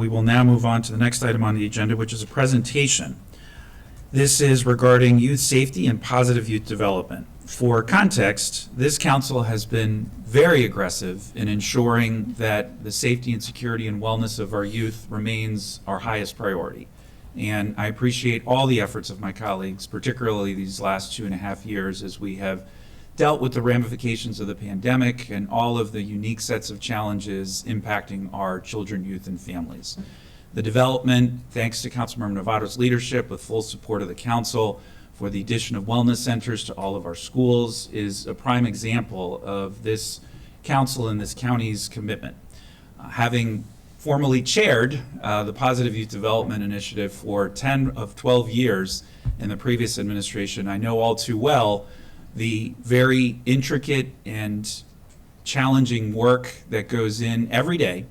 we will now move on to the next item on the agenda, which is a presentation. This is regarding youth safety and positive youth development. For context, this council has been very aggressive in ensuring that the safety and security and wellness of our youth remains our highest priority. And I appreciate all the efforts of my colleagues, particularly these last 2.5 years, as we have dealt with the ramifications of the pandemic and all of the unique sets of challenges impacting our children, youth, and families. The development, thanks to Councilmember Novato's leadership with full support of the council, for the addition of wellness centers to all of our schools is a prime example of this council and this county's commitment. Having formally chaired the Positive Youth Development Initiative for 10 of 12 years in the previous administration, I know all too well the very intricate and challenging work that goes in every day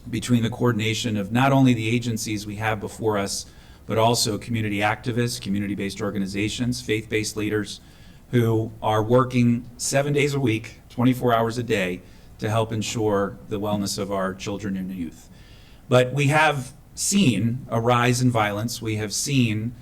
between the coordination of not only the agencies we have before us, but also community activists, community-based organizations, faith-based leaders who are working 7 days a week, 24 hours a day to help ensure the wellness of our children and youth. But we have seen a rise in violence. We have seen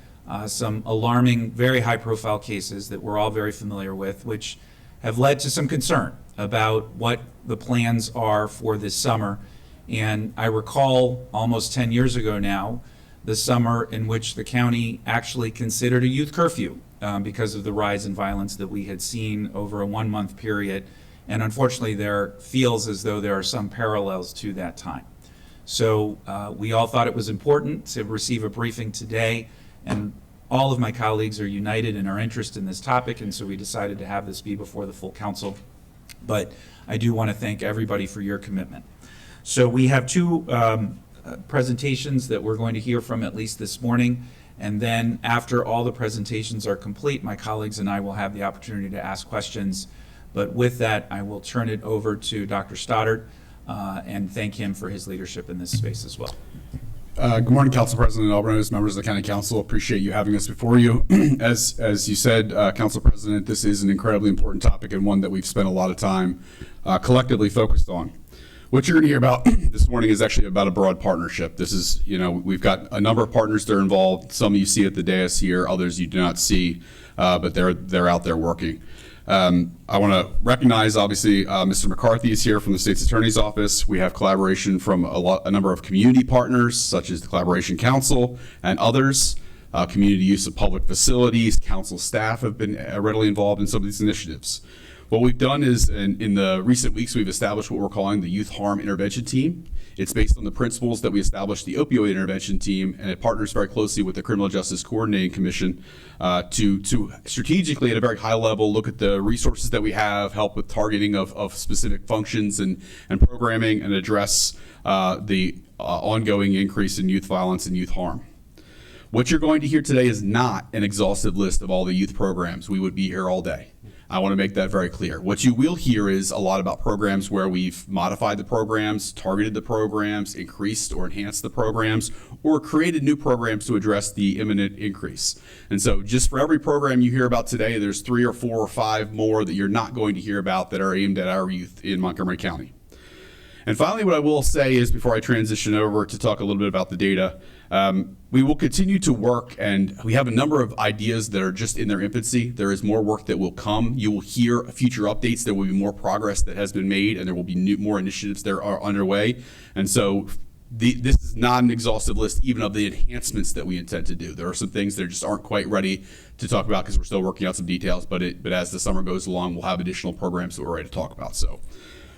some alarming, very high-profile cases that we're all very familiar with, which have led to some concern about what the plans are for this summer. And I recall almost 10 years ago now, the summer in which the county actually considered a youth curfew because of the rise in violence that we had seen over a 1-month period. And unfortunately, there feels as though there are some parallels to that time. So we all thought it was important to receive a briefing today, and all of my colleagues are united in our interest in this topic, and so we decided to have this be before the full council. But I do want to thank everybody for your commitment. So we have two presentations that we're going to hear from at least this morning, and then after all the presentations are complete, my colleagues and I will have the opportunity to ask questions. But with that, I will turn it over to Dr. Stoddard and thank him for his leadership in this space as well. Good morning, Council President Alvarez, members of the County Council. Appreciate you having us before you. As you said, Council President, this is an incredibly important topic and one that we've spent a lot of time collectively focused on. What you're going to hear about this morning is actually about a broad partnership. This is, we've got a number of partners that are involved. Some you see at the dais here, others you do not see, but they're out there working. I want to recognize, obviously, Mr. McCarthy is here from the State's Attorney's Office. We have collaboration from a number of community partners, such as the Collaboration Council and others. Community use of public facilities, council staff have been readily involved in some of these initiatives. What we've done is, in the recent weeks, we've established what we're calling the Youth Harm Intervention Team. It's based on the principles that we established the Opioid Intervention Team, and it partners very closely with the Criminal Justice Coordinating Commission to strategically, at a very high level, look at the resources that we have, help with targeting of specific functions and programming, and address the ongoing increase in youth violence and youth harm. What you're going to hear today is not an exhaustive list of all the youth programs. We would be here all day. I want to make that very clear. What you will hear is a lot about programs where we've modified the programs, targeted the programs, increased or enhanced the programs, or created new programs to address the imminent increase. And so just for every program you hear about today, there's 3 or 4 or 5 more that you're not going to hear about that are aimed at our youth in Montgomery County. And finally, what I will say is, before I transition over to talk a little bit about the data, we will continue to work, and we have a number of ideas that are just in their infancy. There is more work that will come. You will hear future updates. There will be more progress that has been made, and there will be more initiatives that are underway. And so this is not an exhaustive list even of the enhancements that we intend to do. There are some things that just aren't quite ready to talk about because we're still working out some details, but as the summer goes along, we'll have additional programs that we're ready to talk about. So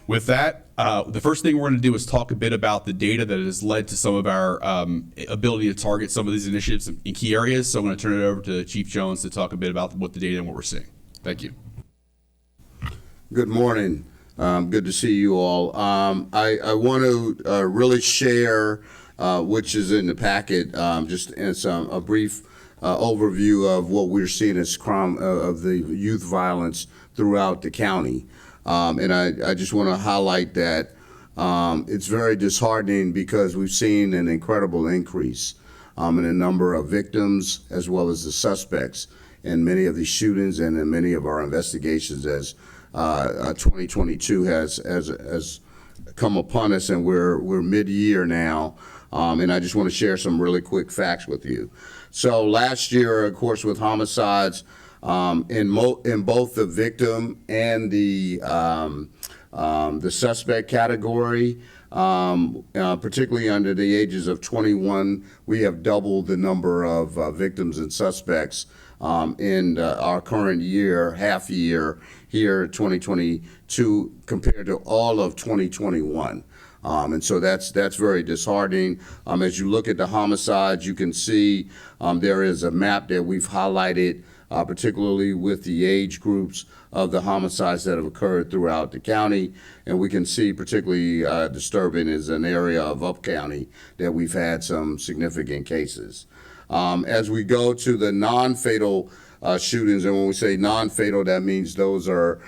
with that, the first thing we're going to do is talk a bit about the data that has led to some of our ability to target some of these initiatives in key areas. So I'm going to turn it over to Chief Jones to talk a bit about what the data and what we're seeing. Thank you. Good morning. Good to see you all. I want to really share, which is in the packet, just as a brief overview of what we're seeing as crime of the youth violence throughout the county. And I just want to highlight that it's very disheartening because we've seen an incredible increase in the number of victims as well as the suspects in many of these shootings and in many of our investigations as 2022 has come upon us, and we're mid-year now. And I just want to share some really quick facts with you. So last year, of course, with homicides, in both the victim and the suspect category, particularly under the ages of 21, we have doubled the number of victims and suspects in our current year, half year here, 2022, compared to all of 2021. And so that's very disheartening. As you look at the homicides, you can see there is a map that we've highlighted, particularly with the age groups of the homicides that have occurred throughout the county. And we can see particularly disturbing is an area of Up County that we've had some significant cases. As we go to the non-fatal shootings, and when we say non-fatal, that means those are,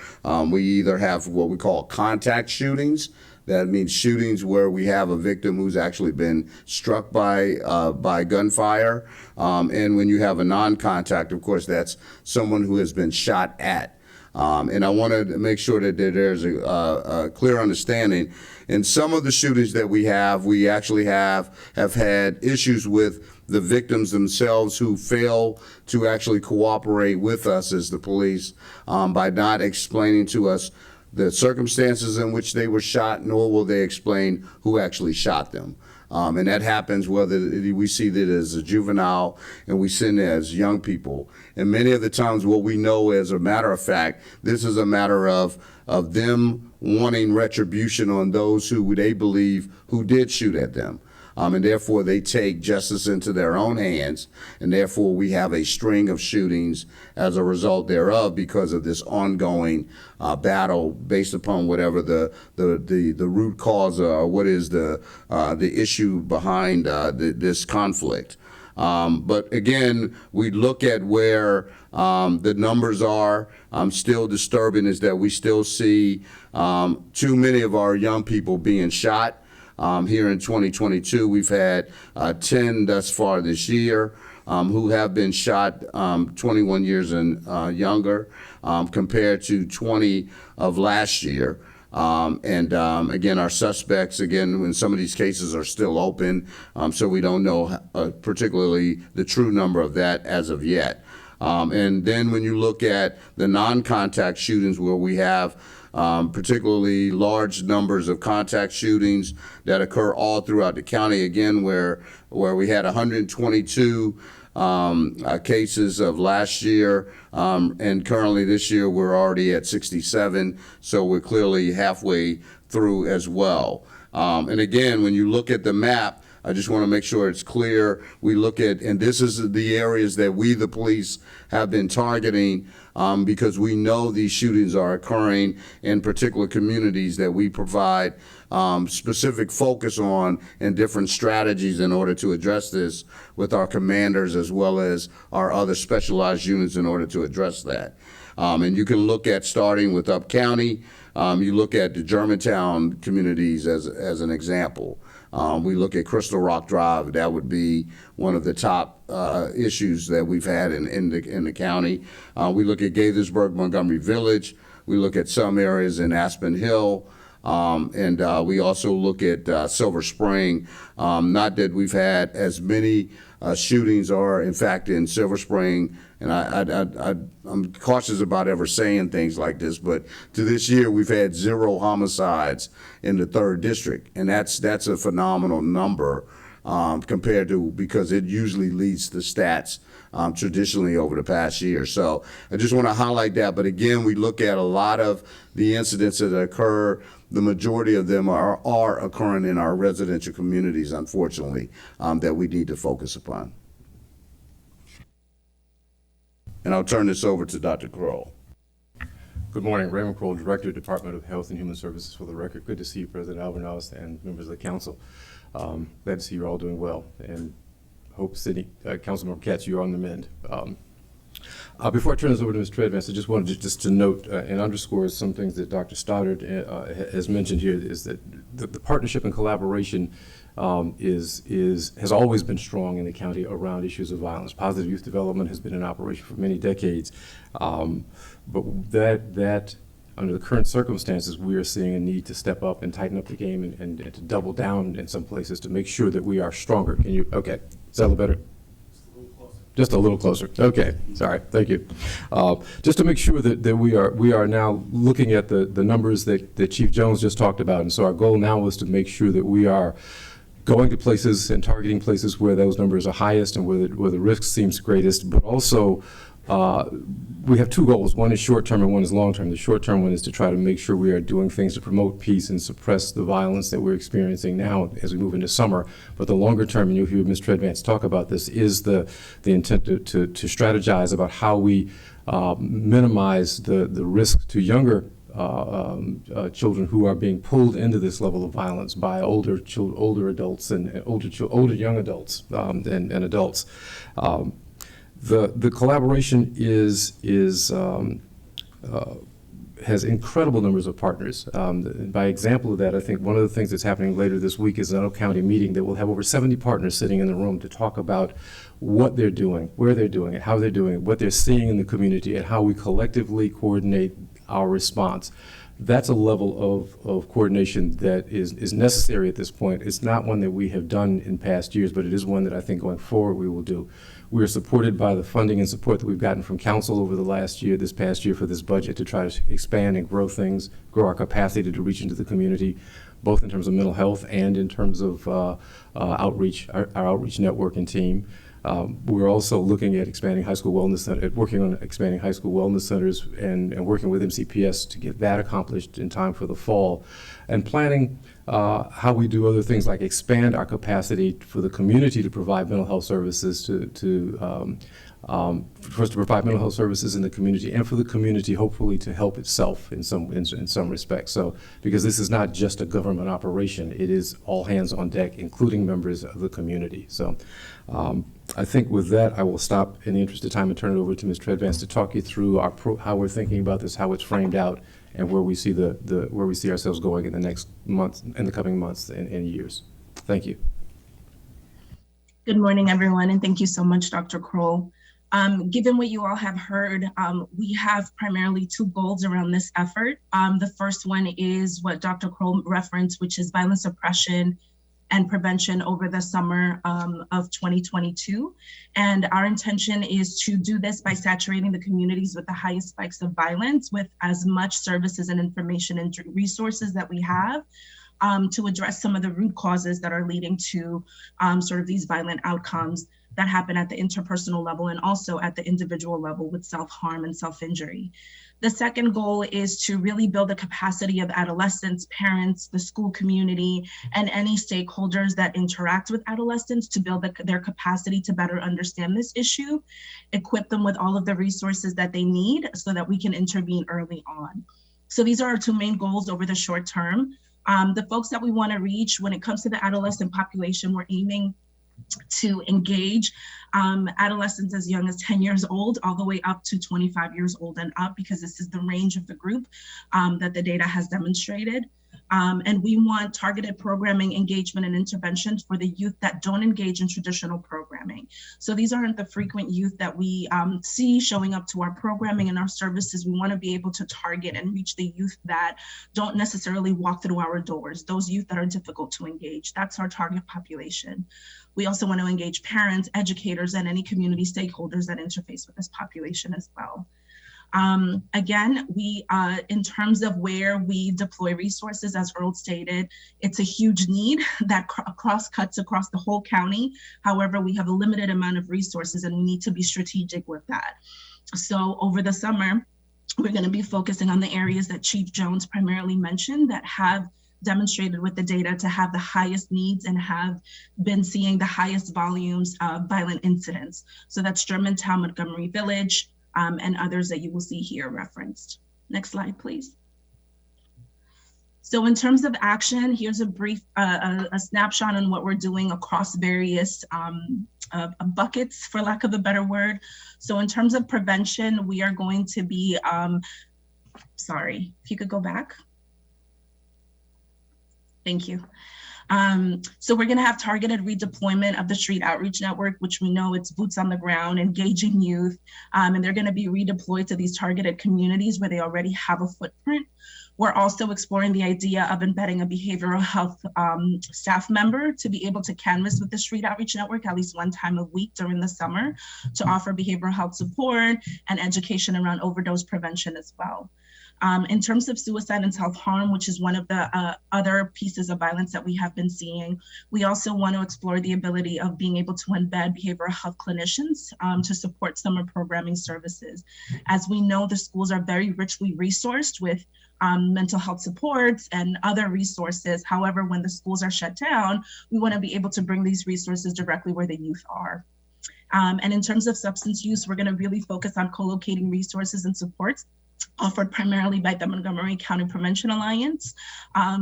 we either have what we call contact shootings. That means shootings where we have a victim who's actually been struck by gunfire. And when you have a non-contact, of course, that's someone who has been shot at. And I want to make sure that there's a clear understanding. In some of the shootings that we actually have had issues with the victims themselves who fail to actually cooperate with us as the police by not explaining to us the circumstances in which they were shot, nor will they explain who actually shot them. And that happens whether we see that as a juvenile and we see it as young people. And many of the times what we know, as a matter of fact, this is a matter of them wanting retribution on those who they believe who did shoot at them. And therefore they take justice into their own hands, and therefore we have a string of shootings as a result thereof because of this ongoing battle based upon whatever the root cause or what is the issue behind this conflict. But again, we look at where the numbers are still disturbing, is that we still see too many of our young people being shot. Here in 2022, we've had 10 thus far this year who have been shot 21 years and younger, compared to 20 of last year. Again, our suspects, again, when some of these cases are still open, so we don't know particularly the true number of that as of yet. And then when you look at the non-contact shootings where we have particularly large numbers of contact shootings that occur all throughout the county, again, where we had 122 cases of last year, and currently this year we're already at 67, so we're clearly halfway through as well. And again, when you look at the map, I just want to make sure it's clear. We look at, and this is the areas that we, the police, have been targeting because we know these shootings are occurring in particular communities that we provide specific focus on and different strategies in order to address this with our commanders as well as our other specialized units in order to address that. And you can look at starting with Up County. You look at the Germantown communities as an example. We look at Crystal Rock Drive. That would be one of the top issues that we've had in the county. We look at Gaithersburg, Montgomery Village. We look at some areas in Aspen Hill. And we also look at Silver Spring. Not that we've had as many shootings are, in fact, in Silver Spring, and I'm cautious about ever saying things like this, but to this year we've had 0 homicides in the 3rd district, and that's a phenomenal number compared to, because it usually leads the stats traditionally over the past year. So I just want to highlight that. But again, we look at a lot of the incidents that occur. The majority of them are occurring in our residential communities, unfortunately, that we need to focus upon. And I'll turn this over to Dr. Kroll. Good morning, Raymond Kroll, Director, Department of Health and Human Services. For the record, good to see you, President Alvarez, and members of the council. Glad to see you're all doing well, and hope Councilmember Katz, you're on the mend. Before I turn this over to Ms. Treadvance, I just wanted to note and underscore some things that Dr. Stoddard has mentioned here, is that the partnership and collaboration has always been strong in the county around issues of violence. Positive youth development has been in operation for many decades, but that under the current circumstances, we are seeing a need to step up and tighten up the game and to double down in some places to make sure that we are stronger. Okay, is that a little better? Just a little closer. Okay, sorry, thank you. Just to make sure that we are now looking at the numbers that Chief Jones just talked about. And so our goal now is to make sure that we are going to places and targeting places where those numbers are highest and where the risk seems greatest, but also we have two goals. One is short-term and one is long-term. The short-term one is to try to make sure we are doing things to promote peace and suppress the violence that we're experiencing now as we move into summer. But the longer term, and you'll hear Ms. Treadvance talk about this, is the intent to strategize about how we minimize the risk to younger children who are being pulled into this level of violence by older adults and older young adults and adults. The collaboration has incredible numbers of partners. By example of that, I think one of the things that's happening later this week is an Oak County meeting that will have over 70 partners sitting in the room to talk about what they're doing, where they're doing it, how they're doing it, what they're seeing in the community, and how we collectively coordinate our response. That's a level of coordination that is necessary at this point. It's not one that we have done in past years, but it is one that I think going forward we will do. We are supported by the funding and support that we've gotten from council over this past year for this budget to try to expand and grow things, grow our capacity to reach into the community, both in terms of mental health and in terms of outreach, our outreach network and team. We're also looking at expanding high school wellness center, working on expanding high school wellness centers and working with MCPS to get that accomplished in time for the fall, and planning how we do other things like expand our capacity for the community to provide mental health services for us to provide mental health services in the community, and for the community hopefully to help itself in some respects. So, because this is not just a government operation, it is all hands on deck, including members of the community. So I think with that, I will stop in the interest of time and turn it over to Ms. Treadvance to talk you through how we're thinking about this, how it's framed out, and where we see where we see ourselves going in the next months, in the coming months and years. Thank you. Good morning, everyone, and thank you so much, Dr. Kroll. Given what you all have heard, we have primarily two goals around this effort. The first one is what Dr. Kroll referenced, which is violence suppression and prevention over the summer of 2022. And our intention is to do this by saturating the communities with the highest spikes of violence with as much services and information and resources that we have to address some of the root causes that are leading to sort of these violent outcomes that happen at the interpersonal level and also at the individual level with self-harm and self-injury. The second goal is to really build the capacity of adolescents, parents, the school community, and any stakeholders that interact with adolescents to build their capacity to better understand this issue, equip them with all of the resources that they need so that we can intervene early on. So these are our two main goals over the short term. The folks that we want to reach when it comes to the adolescent population, we're aiming to engage adolescents as young as 10 years old, all the way up to 25 years old and up, because this is the range of the group that the data has demonstrated. And we want targeted programming, engagement, and interventions for the youth that don't engage in traditional programming. So these aren't the frequent youth that we see showing up to our programming and our services. We want to be able to target and reach the youth that don't necessarily walk through our doors, those youth that are difficult to engage. That's our target population. We also want to engage parents, educators, and any community stakeholders that interface with this population as well. Again, we, in terms of where we deploy resources, as Earl stated, it's a huge need that cuts across the whole county. However, we have a limited amount of resources and we need to be strategic with that. So over the summer, we're going to be focusing on the areas that Chief Jones primarily mentioned that have demonstrated with the data to have the highest needs and have been seeing the highest volumes of violent incidents. So that's Germantown, Montgomery Village, and others that you will see here referenced. Next slide, please. So in terms of action, here's a brief, a snapshot on what we're doing across various buckets, for lack of a better word. So in terms of prevention, we are going to be, sorry, if you could go back. Thank you. So we're going to have targeted redeployment of the street outreach network, which we know it's boots on the ground, engaging youth, and they're going to be redeployed to these targeted communities where they already have a footprint. We're also exploring the idea of embedding a behavioral health staff member to be able to canvas with the street outreach network at least one time a week during the summer to offer behavioral health support and education around overdose prevention as well. In terms of suicide and self-harm, which is one of the other pieces of violence that we have been seeing, we also want to explore the ability of being able to embed behavioral health clinicians to support summer programming services. As we know, the schools are very richly resourced with mental health supports and other resources. However, when the schools are shut down, we want to be able to bring these resources directly where the youth are. And in terms of substance use, we're going to really focus on co-locating resources and supports offered primarily by the Montgomery County Prevention Alliance,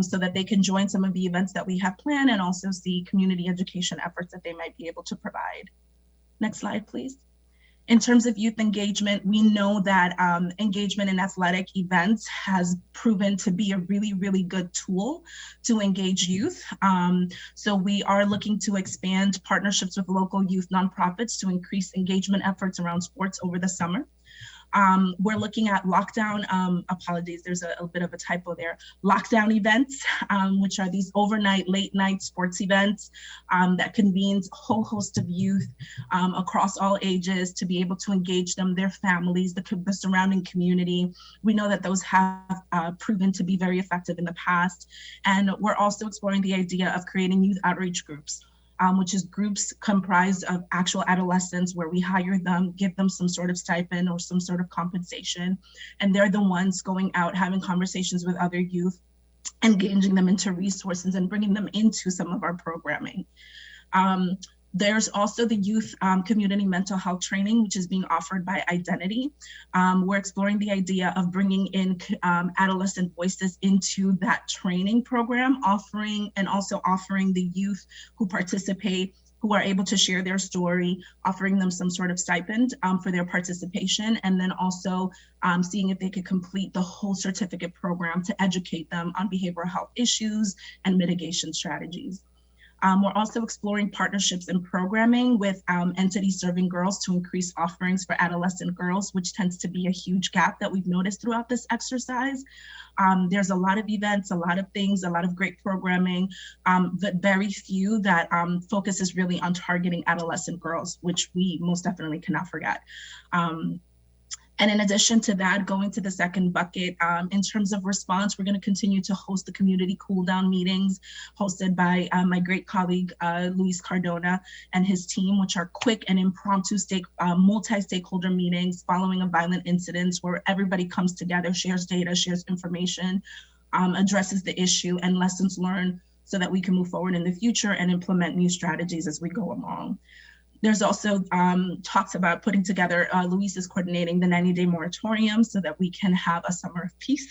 so that they can join some of the events that we have planned and also see community education efforts that they might be able to provide. Next slide, please. In terms of youth engagement, we know that engagement in athletic events has proven to be a really, really good tool to engage youth. So we are looking to expand partnerships with local youth nonprofits to increase engagement efforts around sports over the summer. We're looking at lockdown, apologies, there's a bit of a typo there, lockdown events, which are these overnight, late night sports events that convenes a whole host of youth across all ages to be able to engage them, their families, the surrounding community. We know that those have proven to be very effective in the past. And we're also exploring the idea of creating youth outreach groups. Which is groups comprised of actual adolescents where we hire them, give them some sort of stipend or some sort of compensation. And they're the ones going out, having conversations with other youth, engaging them into resources and bringing them into some of our programming. There's also the youth community mental health training, which is being offered by Identity. We're exploring the idea of bringing in adolescent voices into that training program, offering the youth who participate, who are able to share their story, offering them some sort of stipend for their participation, and then also seeing if they could complete the whole certificate program to educate them on behavioral health issues and mitigation strategies. We're also exploring partnerships and programming with entities serving girls to increase offerings for adolescent girls, which tends to be a huge gap that we've noticed throughout this exercise. There's a lot of events, a lot of things, a lot of great programming, but very few that focuses really on targeting adolescent girls, which we most definitely cannot forget. And in addition to that, going to the second bucket, in terms of response, we're going to continue to host the community cooldown meetings hosted by my great colleague, Luis Cardona and his team, which are quick and impromptu multi-stakeholder meetings following a violent incident where everybody comes together, shares data, shares information, addresses the issue and lessons learned so that we can move forward in the future and implement new strategies as we go along. There's also talks about putting together, Luis is coordinating the 90-day moratorium so that we can have a summer of peace.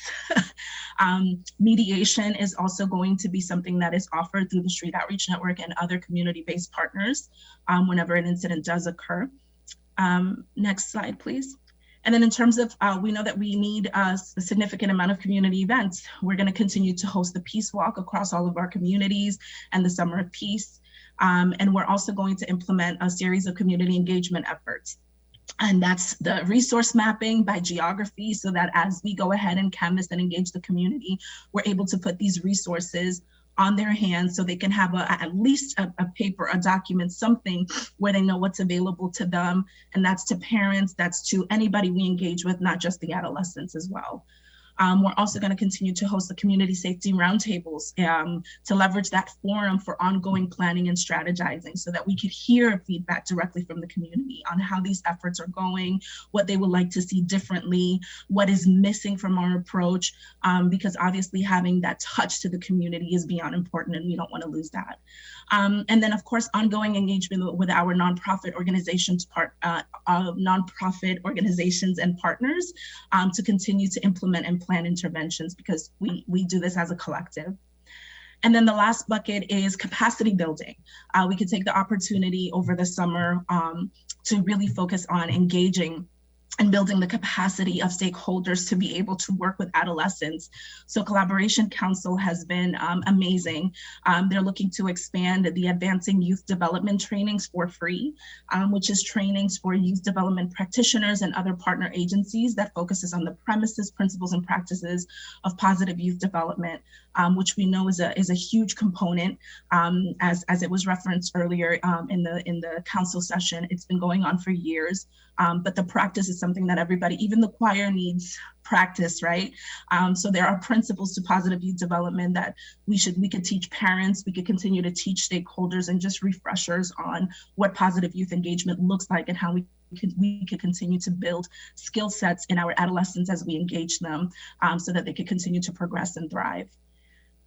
Mediation is also going to be something that is offered through the Street Outreach Network and other community-based partners whenever an incident does occur. Next slide, please. And then in terms of, we know that we need a significant amount of community events. We're going to continue to host the Peace Walk across all of our communities and the Summer of Peace. And we're also going to implement a series of community engagement efforts. And that's the resource mapping by geography, so that as we go ahead and canvas and engage the community, we're able to put these resources on their hands so they can have at least a paper, a document, something where they know what's available to them. And that's to parents, that's to anybody we engage with, not just the adolescents as well. We're also going to continue to host the community safety roundtables to leverage that forum for ongoing planning and strategizing so that we could hear feedback directly from the community on how these efforts are going, what they would like to see differently, what is missing from our approach, because obviously having that touch to the community is beyond important and we don't want to lose that. And then of course, ongoing engagement with our nonprofit organizations, nonprofit organizations and partners to continue to implement and plan interventions, because we do this as a collective. And then the last bucket is capacity building. We could take the opportunity over the summer to really focus on engaging and building the capacity of stakeholders to be able to work with adolescents. So Collaboration Council has been amazing. They're looking to expand the Advancing Youth Development trainings for free, which is trainings for youth development practitioners and other partner agencies that focuses on the premises, principles, and practices of positive youth development, which we know is a huge component. As it was referenced earlier in the council session, it's been going on for years. But the practice is something that everybody, even the choir, needs practice, right? So there are principles to positive youth development that we could teach parents, we could continue to teach stakeholders, and just refreshers on what positive youth engagement looks like and how we could continue to build skill sets in our adolescents as we engage them, so that they could continue to progress and thrive.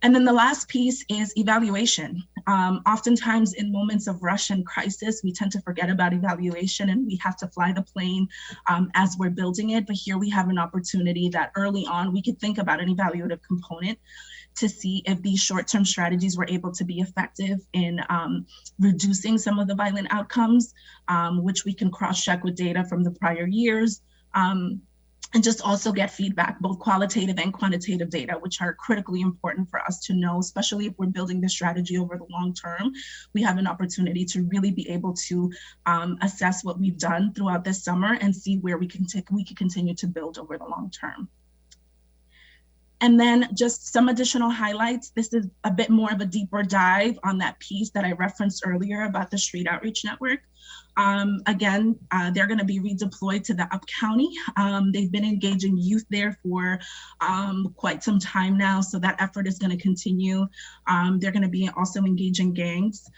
And then the last piece is evaluation. Oftentimes in moments of rush and crisis, we tend to forget about evaluation and we have to fly the plane as we're building it. But here we have an opportunity that early on we could think about an evaluative component to see if these short-term strategies were able to be effective in reducing some of the violent outcomes, which we can cross-check with data from the prior years. And just also get feedback, both qualitative and quantitative data, which are critically important for us to know, especially if we're building this strategy over the long term. We have an opportunity to really be able to assess what we've done throughout this summer and see where we can continue to build over the long term. And then just some additional highlights. This is a bit more of a deeper dive on that piece that I referenced earlier about the Street Outreach Network. Again, they're going to be redeployed to the Up County. They've been engaging youth there for quite some time now, so that effort is going to continue. They're going to be also engaging gangs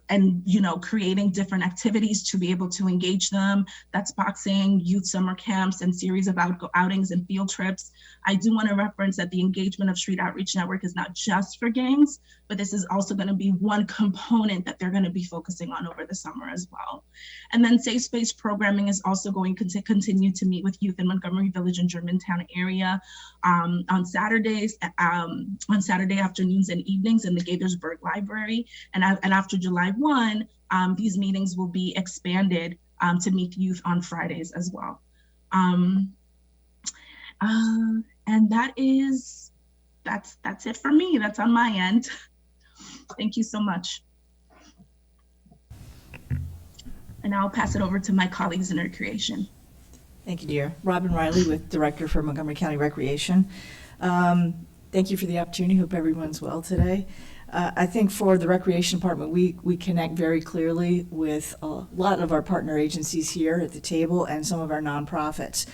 and creating different activities to be able to engage them. That's boxing, youth summer camps, and series of outings and field trips. I do want to reference that the engagement of Street Outreach Network is not just for gangs, but this is also going to be one component that they're going to be focusing on over the summer as well. And then safe space programming is also going to continue to meet with youth in Montgomery Village and Germantown area on Saturdays, on Saturday afternoons and evenings in the Gaithersburg Library. And after July 1, these meetings will be expanded to meet youth on Fridays as well. And that's it for me. That's on my end. Thank you so much. And I'll pass it over to my colleagues in recreation. Thank you, dear. Robin Riley with Director for Montgomery County Recreation. Thank you for the opportunity. Hope everyone's well today. I think for the Recreation Department, we connect very clearly with a lot of our partner agencies here at the table and some of our nonprofits.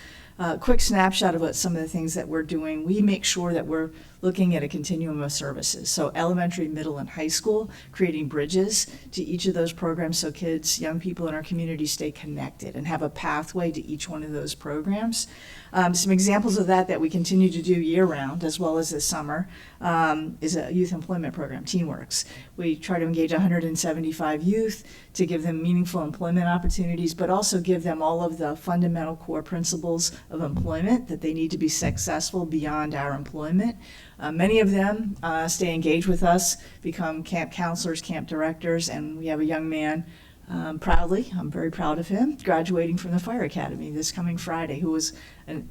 Quick snapshot about some of the things that we're doing. We make sure that we're looking at a continuum of services. So elementary, middle, and high school, creating bridges to each of those programs so kids, young people in our community stay connected and have a pathway to each one of those programs. Some examples of that we continue to do year-round as well as this summer is a youth employment program, TeenWorks. We try to engage 175 youth to give them meaningful employment opportunities, but also give them all of the fundamental core principles of employment that they need to be successful beyond our employment. Many of them stay engaged with us, become camp counselors, camp directors, and we have a young man, proudly, I'm very proud of him, graduating from the Fire Academy this coming Friday, who was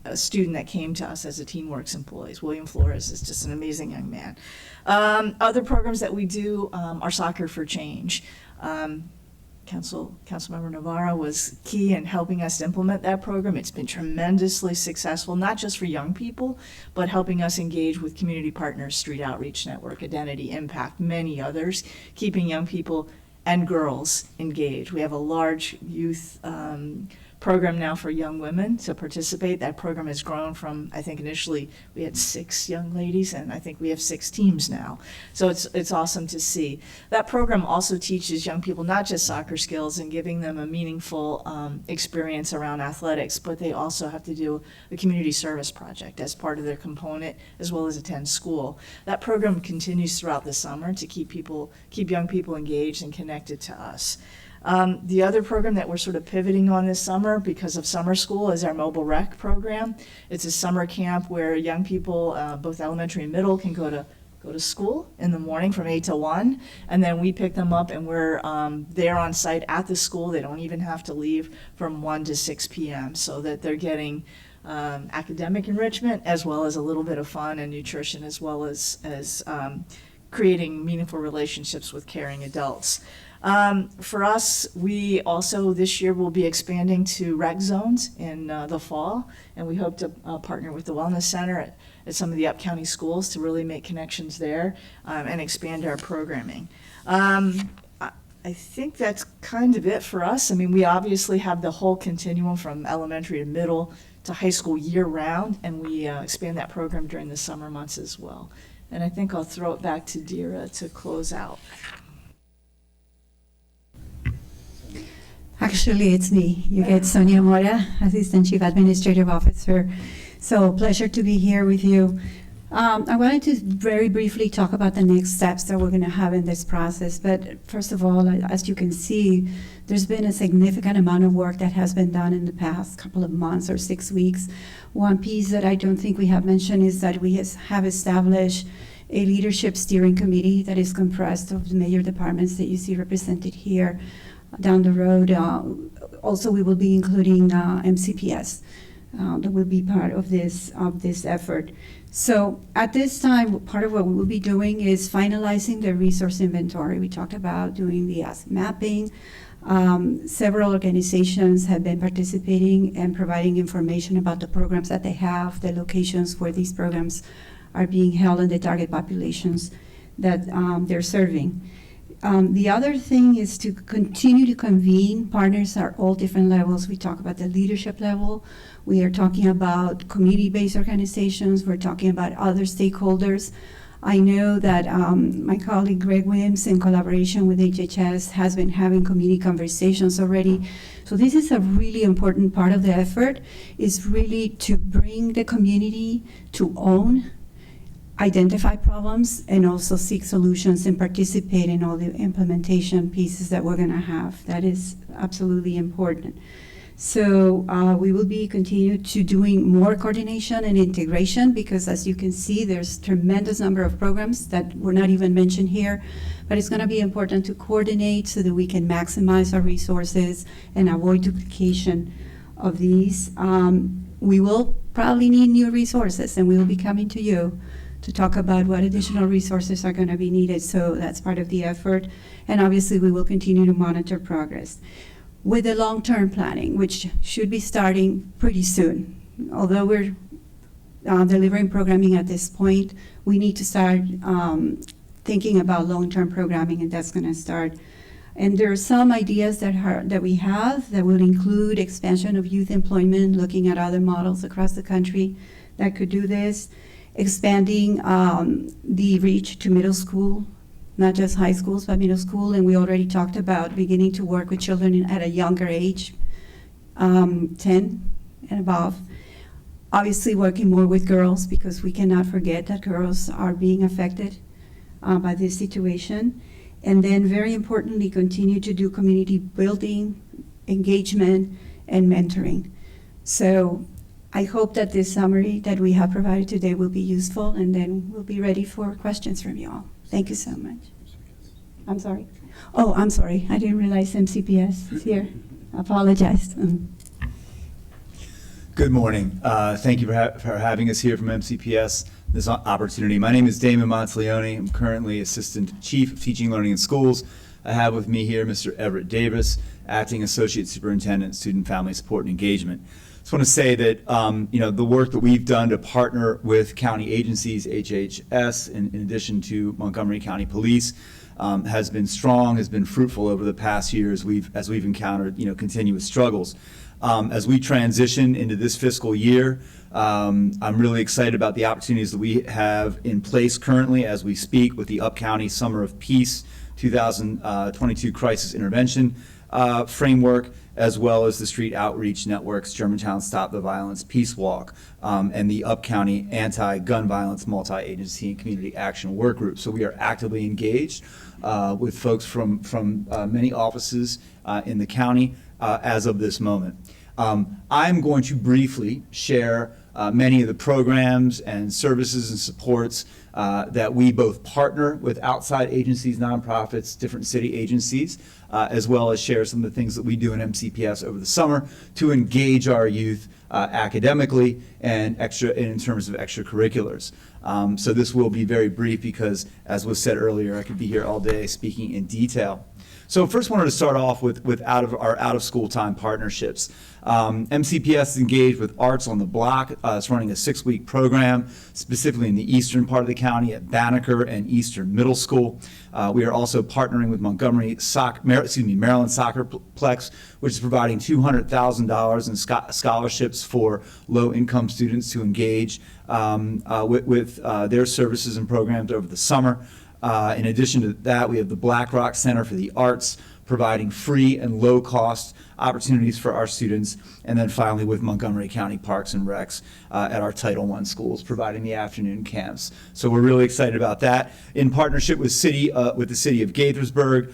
a student that came to us as a TeenWorks employee. William Flores is just an amazing young man. Other programs that we do are Soccer for Change. Councilmember Navarro was key in helping us implement that program. It's been tremendously successful, not just for young people, but helping us engage with community partners, Street Outreach Network, Identity Impact, many others, keeping young people and girls engaged. We have a large youth program now for young women to participate. That program has grown from, I think initially we had 6 young ladies, and I think we have 6 teams now. So it's awesome to see. That program also teaches young people not just soccer skills and giving them a meaningful experience around athletics, but they also have to do a community service project as part of their component, as well as attend school. That program continues throughout the summer to keep young people engaged and connected to us. The other program that we're sort of pivoting on this summer because of summer school is our mobile rec program. It's a summer camp where young people, both elementary and middle, can go to go to school in the morning from 8 to 1, and then we pick them up and we're there on site at the school. They don't even have to leave from 1 to 6 p.m. so that they're getting academic enrichment as well as a little bit of fun and nutrition, as well as creating meaningful relationships with caring adults. For us, we also this year will be expanding to rec zones in the fall, and we hope to partner with the Wellness Center at some of the up-county schools to really make connections there and expand our programming. I think that's kind of it for us. I mean, we obviously have the whole continuum from elementary to middle to high school year-round, and we expand that program during the summer months as well. And I think I'll throw it back to Dira to close out. Actually, it's me. You get Sonia Mora, Assistant Chief Administrative Officer. So pleasure to be here with you. I wanted to very briefly talk about the next steps that we're going to have in this process. But first of all, as you can see, there's been a significant amount of work that has been done in the past couple of months or 6 weeks. One piece that I don't think we have mentioned is that we have established a leadership steering committee that is comprised of the major departments that you see represented here down the road. Also, we will be including MCPS that will be part of this effort. So at this time, part of what we will be doing is finalizing the resource inventory. We talked about doing the asset mapping. Several organizations have been participating and providing information about the programs that they have, the locations where these programs are being held, and the target populations that they're serving. The other thing is to continue to convene partners at all different levels. We talk about the leadership level. We are talking about community-based organizations. We're talking about other stakeholders. I know that my colleague Greg Wims, in collaboration with HHS, has been having community conversations already. So this is a really important part of the effort, is really to bring the community to own, identify problems, and also seek solutions and participate in all the implementation pieces that we're going to have. That is absolutely important. So we will be continuing to doing more coordination and integration, because as you can see, there's tremendous number of programs that were not even mentioned here, but it's going to be important to coordinate so that we can maximize our resources and avoid duplication of these. We will probably need new resources, and we will be coming to you to talk about what additional resources are going to be needed. So that's part of the effort. And obviously, we will continue to monitor progress. With the long-term planning, which should be starting pretty soon. Although we're delivering programming at this point, we need to start thinking about long-term programming, and that's going to start. And there are some ideas that we have that will include expansion of youth employment, looking at other models across the country that could do this, expanding the reach to middle school, not just high schools, but middle school. And we already talked about beginning to work with children at a younger age, 10 and above. Obviously working more with girls, because we cannot forget that girls are being affected by this situation. And then very importantly, continue to do community building, engagement, and mentoring. So I hope that this summary that we have provided today will be useful, and then we'll be ready for questions from you all. Thank you so much. I'm sorry. Oh, I'm sorry. I didn't realize MCPS is here. I apologize. Good morning. Thank you for having us here from MCPS, this opportunity. My name is Damon Monteleone. I'm currently Assistant Chief of Teaching, Learning, and Schools. I have with me here Mr. Everett Davis, Acting Associate Superintendent, Student Family Support and Engagement. I just want to say that the work that we've done to partner with county agencies, HHS, in addition to Montgomery County Police, has been strong, has been fruitful over the past years. As we've encountered continuous struggles. As we transition into this fiscal year, I'm really excited about the opportunities that we have in place currently as we speak with the Up-County Summer of Peace 2022 Crisis Intervention framework, as well as the Street Outreach Network's Germantown Stop the Violence Peace Walk, and the Up-County Anti-Gun Violence Multi-Agency and Community Action Work Group. So we are actively engaged with folks from many offices in the county as of this moment. I'm going to briefly share many of the programs and services and supports that we both partner with outside agencies, nonprofits, different city agencies, as well as share some of the things that we do in MCPS over the summer to engage our youth academically and in terms of extracurriculars. So this will be very brief because, as was said earlier, I could be here all day speaking in detail. So first wanted to start off with our out-of-school time partnerships. MCPS is engaged with Arts on the Block. It's running a 6-week program, specifically in the eastern part of the county at Banneker and Eastern Middle School. We are also partnering with Montgomery Maryland Soccerplex, which is providing $200,000 in scholarships for low-income students to engage with their services and programs over the summer. In addition to that, we have the Black Rock Center for the Arts, providing free and low-cost opportunities for our students. And then finally, with Montgomery County Parks and Recs at our Title I schools, providing the afternoon camps. So we're really excited about that. In partnership with the city of Gaithersburg,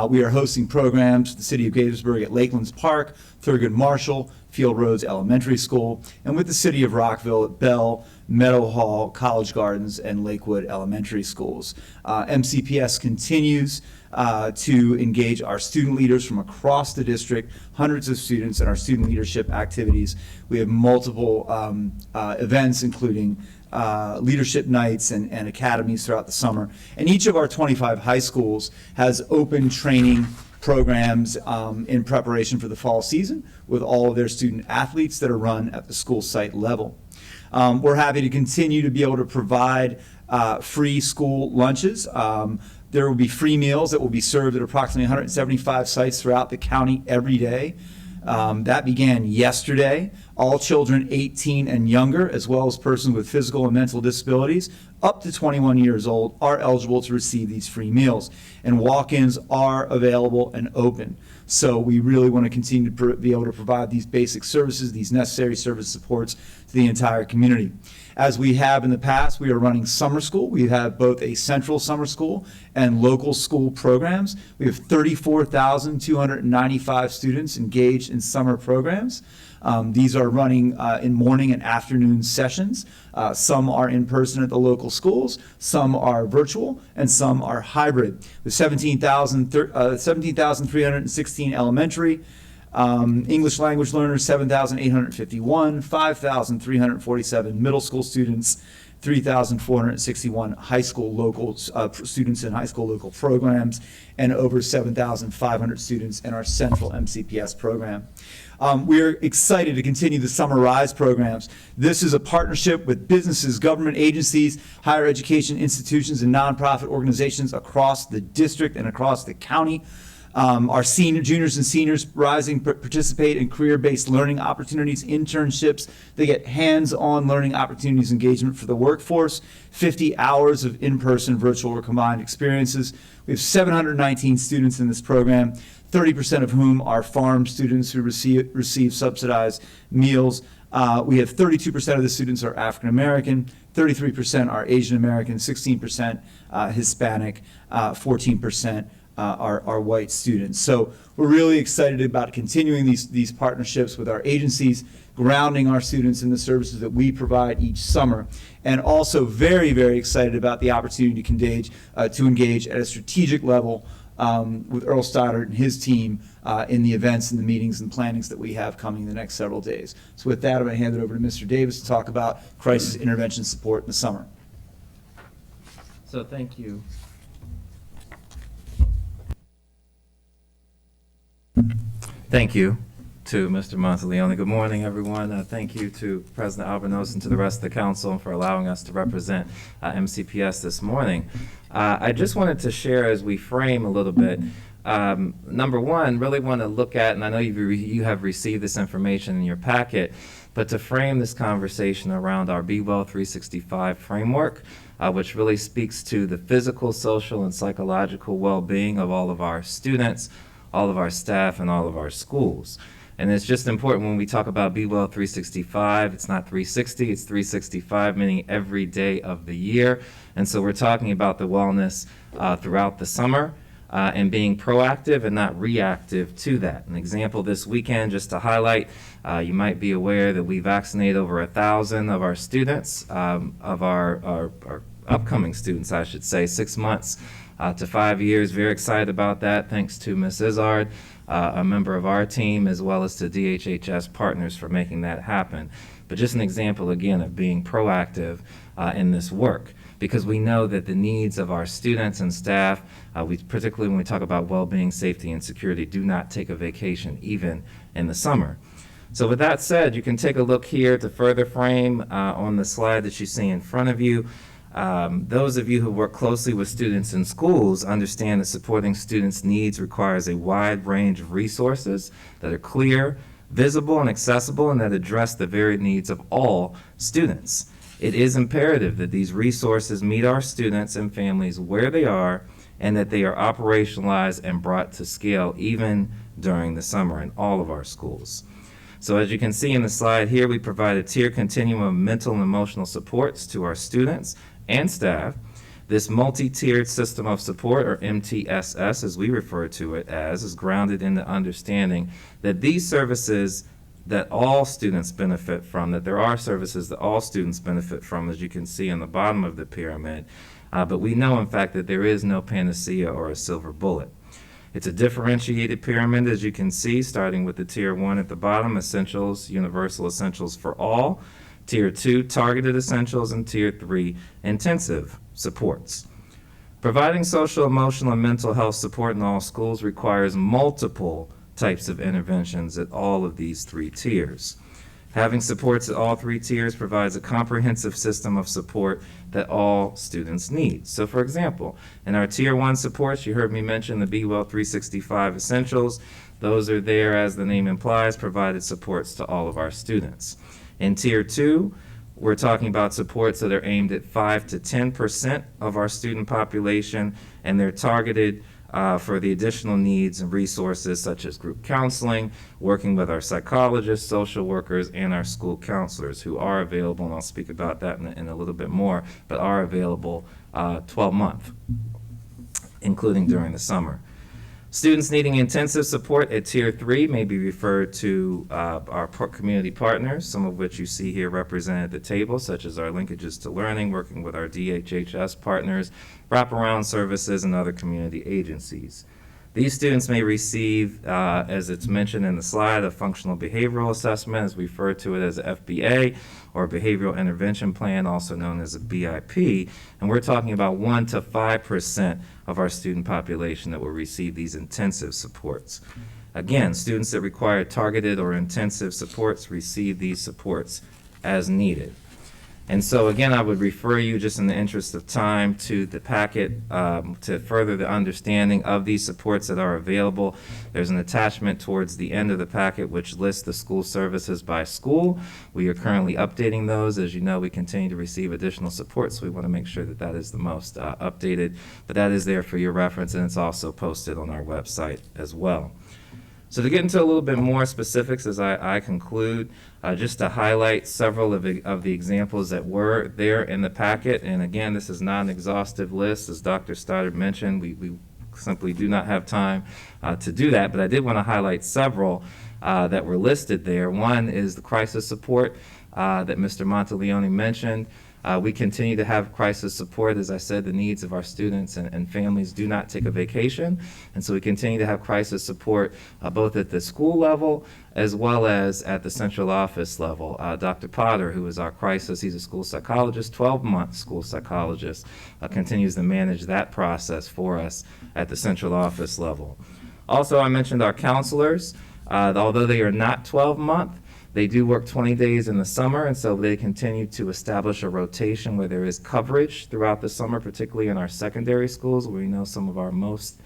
we are hosting programs with the city of Gaithersburg at Lakelands Park, Thurgood Marshall, Field Roads Elementary School, and with the city of Rockville at Bell, Meadow Hall, College Gardens, and Lakewood Elementary Schools. MCPS continues to engage our student leaders from across the district, hundreds of students in our student leadership activities. We have multiple events, including leadership nights and academies throughout the summer. And each of our 25 high schools has open training programs in preparation for the fall season with all of their student athletes that are run at the school site level. We're happy to continue to be able to provide free school lunches. There will be free meals that will be served at approximately 175 sites throughout the county every day. That began yesterday. All children 18 and younger, as well as persons with physical and mental disabilities, up to 21 years old, are eligible to receive these free meals. And walk-ins are available and open. So we really want to continue to be able to provide these basic services, these necessary service supports to the entire community. As we have in the past, we are running summer school. We have both a central summer school and local school programs. We have 34,295 students engaged in summer programs. These are running in morning and afternoon sessions. Some are in person at the local schools, some are virtual, and some are hybrid. With 17,316 elementary, English language learners, 7,851, 5,347 middle school students, 3,461 high school local students in high school local programs, and over 7,500 students in our central MCPS program. We're excited to continue the Summer Rise programs. This is a partnership with businesses, government agencies, higher education institutions, and nonprofit organizations across the district and across the county. Our juniors and seniors rising participate in career-based learning opportunities, internships. They get hands-on learning opportunities, engagement for the workforce, 50 hours of in-person, virtual, or combined experiences. We have 719 students in this program, 30% of whom are farm students who receive subsidized meals. We have 32% of the students are African American, 33% are Asian American, 16% Hispanic, 14% are white students. So we're really excited about continuing these partnerships with our agencies, grounding our students in the services that we provide each summer, and also very, very excited about the opportunity to engage at a strategic level with Earl Stoddard and his team in the events and the meetings and plannings that we have coming in the next several days. So with that, I'm going to hand it over to Mr. Davis to talk about crisis intervention support in the summer. So thank you. Thank you to Mr. Monteleone. Good morning, everyone. Thank you to President Albornoz and to the rest of the council for allowing us to represent MCPS this morning. I just wanted to share as we frame a little bit. Number one, really want to look at, and I know you have received this information in your packet, but to frame this conversation around our Be Well 365 framework, which really speaks to the physical, social, and psychological well-being of all of our students, all of our staff, and all of our schools. And it's just important when we talk about Be Well 365, it's not 360, it's 365, meaning every day of the year. And so we're talking about the wellness throughout the summer, and being proactive and not reactive to that. An example this weekend, just to highlight, you might be aware that we vaccinated over 1,000 of our students, of our upcoming students, I should say, 6 months to 5 years. Very excited about that, thanks to Ms. Izzard, a member of our team, as well as to DHHS partners for making that happen. But just an example, again, of being proactive in this work, because we know that the needs of our students and staff, particularly when we talk about well-being, safety, and security, do not take a vacation even in the summer. So with that said, you can take a look here to further frame on the slide that you see in front of you. Those of you who work closely with students in schools understand that supporting students' needs requires a wide range of resources that are clear, visible, and accessible, and that address the varied needs of all students. It is imperative that these resources meet our students and families where they are, and that they are operationalized and brought to scale even during the summer in all of our schools. So as you can see in the slide here, we provide a tiered continuum of mental and emotional supports to our students and staff. This multi-tiered system of support, or MTSS as we refer to it as, is grounded in the understanding that these services that all students benefit from, that there are services that all students benefit from, as you can see on the bottom of the pyramid. But we know, in fact, that there is no panacea or a silver bullet. It's a differentiated pyramid, as you can see, starting with the Tier 1 at the bottom, essentials, universal essentials for all, Tier 2, targeted essentials, and Tier 3, intensive supports. Providing social, emotional, and mental health support in all schools requires multiple types of interventions at all of these 3 tiers. Having supports at all 3 tiers provides a comprehensive system of support that all students need. So for example, in our Tier 1 supports, you heard me mention the Be Well 365 Essentials. Those are there, as the name implies, provided supports to all of our students. In Tier 2, we're talking about supports that are aimed at 5 to 10% of our student population, and they're targeted for the additional needs and resources such as group counseling, working with our psychologists, social workers, and our school counselors who are available, and I'll speak about that in a little bit more, but are available 12-month, including during the summer. Students needing intensive support at Tier 3 may be referred to our community partners, some of which you see here represented at the table, such as our linkages to learning, working with our DHHS partners, wraparound services, and other community agencies. These students may receive, as it's mentioned in the slide, a functional behavioral assessment, as we refer to it as a FBA, or behavioral intervention plan, also known as a BIP, and we're talking about 1 to 5% of our student population that will receive these intensive supports. Again, students that require targeted or intensive supports receive these supports as needed. And so again, I would refer you, just in the interest of time, to the packet to further the understanding of these supports that are available. There's an attachment towards the end of the packet which lists the school services by school. We are currently updating those. As you know, we continue to receive additional support, so we want to make sure that that is the most updated. But that is there for your reference, and it's also posted on our website as well. So to get into a little bit more specifics as I conclude, just to highlight several of the examples that were there in the packet, and again, this is not an exhaustive list. As Dr. Stoddard mentioned, we simply do not have time to do that, but I did want to highlight several that were listed there. One is the crisis support that Mr. Monteleone mentioned. We continue to have crisis support. As I said, the needs of our students and families do not take a vacation. And so we continue to have crisis support both at the school level as well as at the central office level. Dr. Potter, who is our crisis, he's a school psychologist, 12-month school psychologist, continues to manage that process for us at the central office level. Also, I mentioned our counselors. Although they are not 12-month, they do work 20 days in the summer, and so they continue to establish a rotation where there is coverage throughout the summer, particularly in our secondary schools, where we know some of our most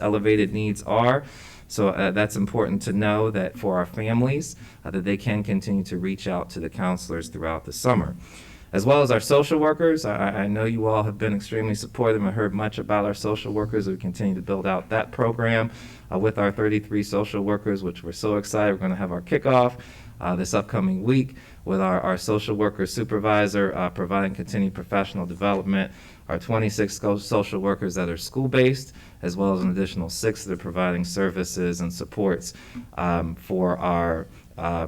elevated needs are. So that's important to know, that for our families, that they can continue to reach out to the counselors throughout the summer. As well as our social workers, I know you all have been extremely supportive and heard much about our social workers. We continue to build out that program with our 33 social workers, which we're so excited. We're going to have our kickoff this upcoming week with our social worker supervisor providing continued professional development, our 26 social workers that are school-based, as well as an additional 6 that are providing services and supports for our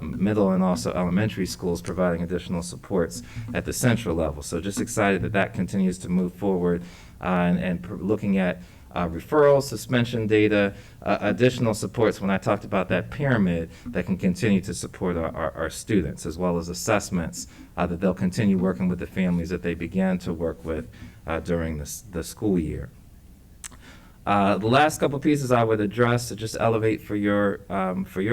middle and also elementary schools, providing additional supports at the central level. So just excited that that continues to move forward and looking at referrals, suspension data, additional supports when I talked about that pyramid that can continue to support our students, as well as assessments that they'll continue working with the families that they began to work with during the school year. The last couple pieces I would address to just elevate for your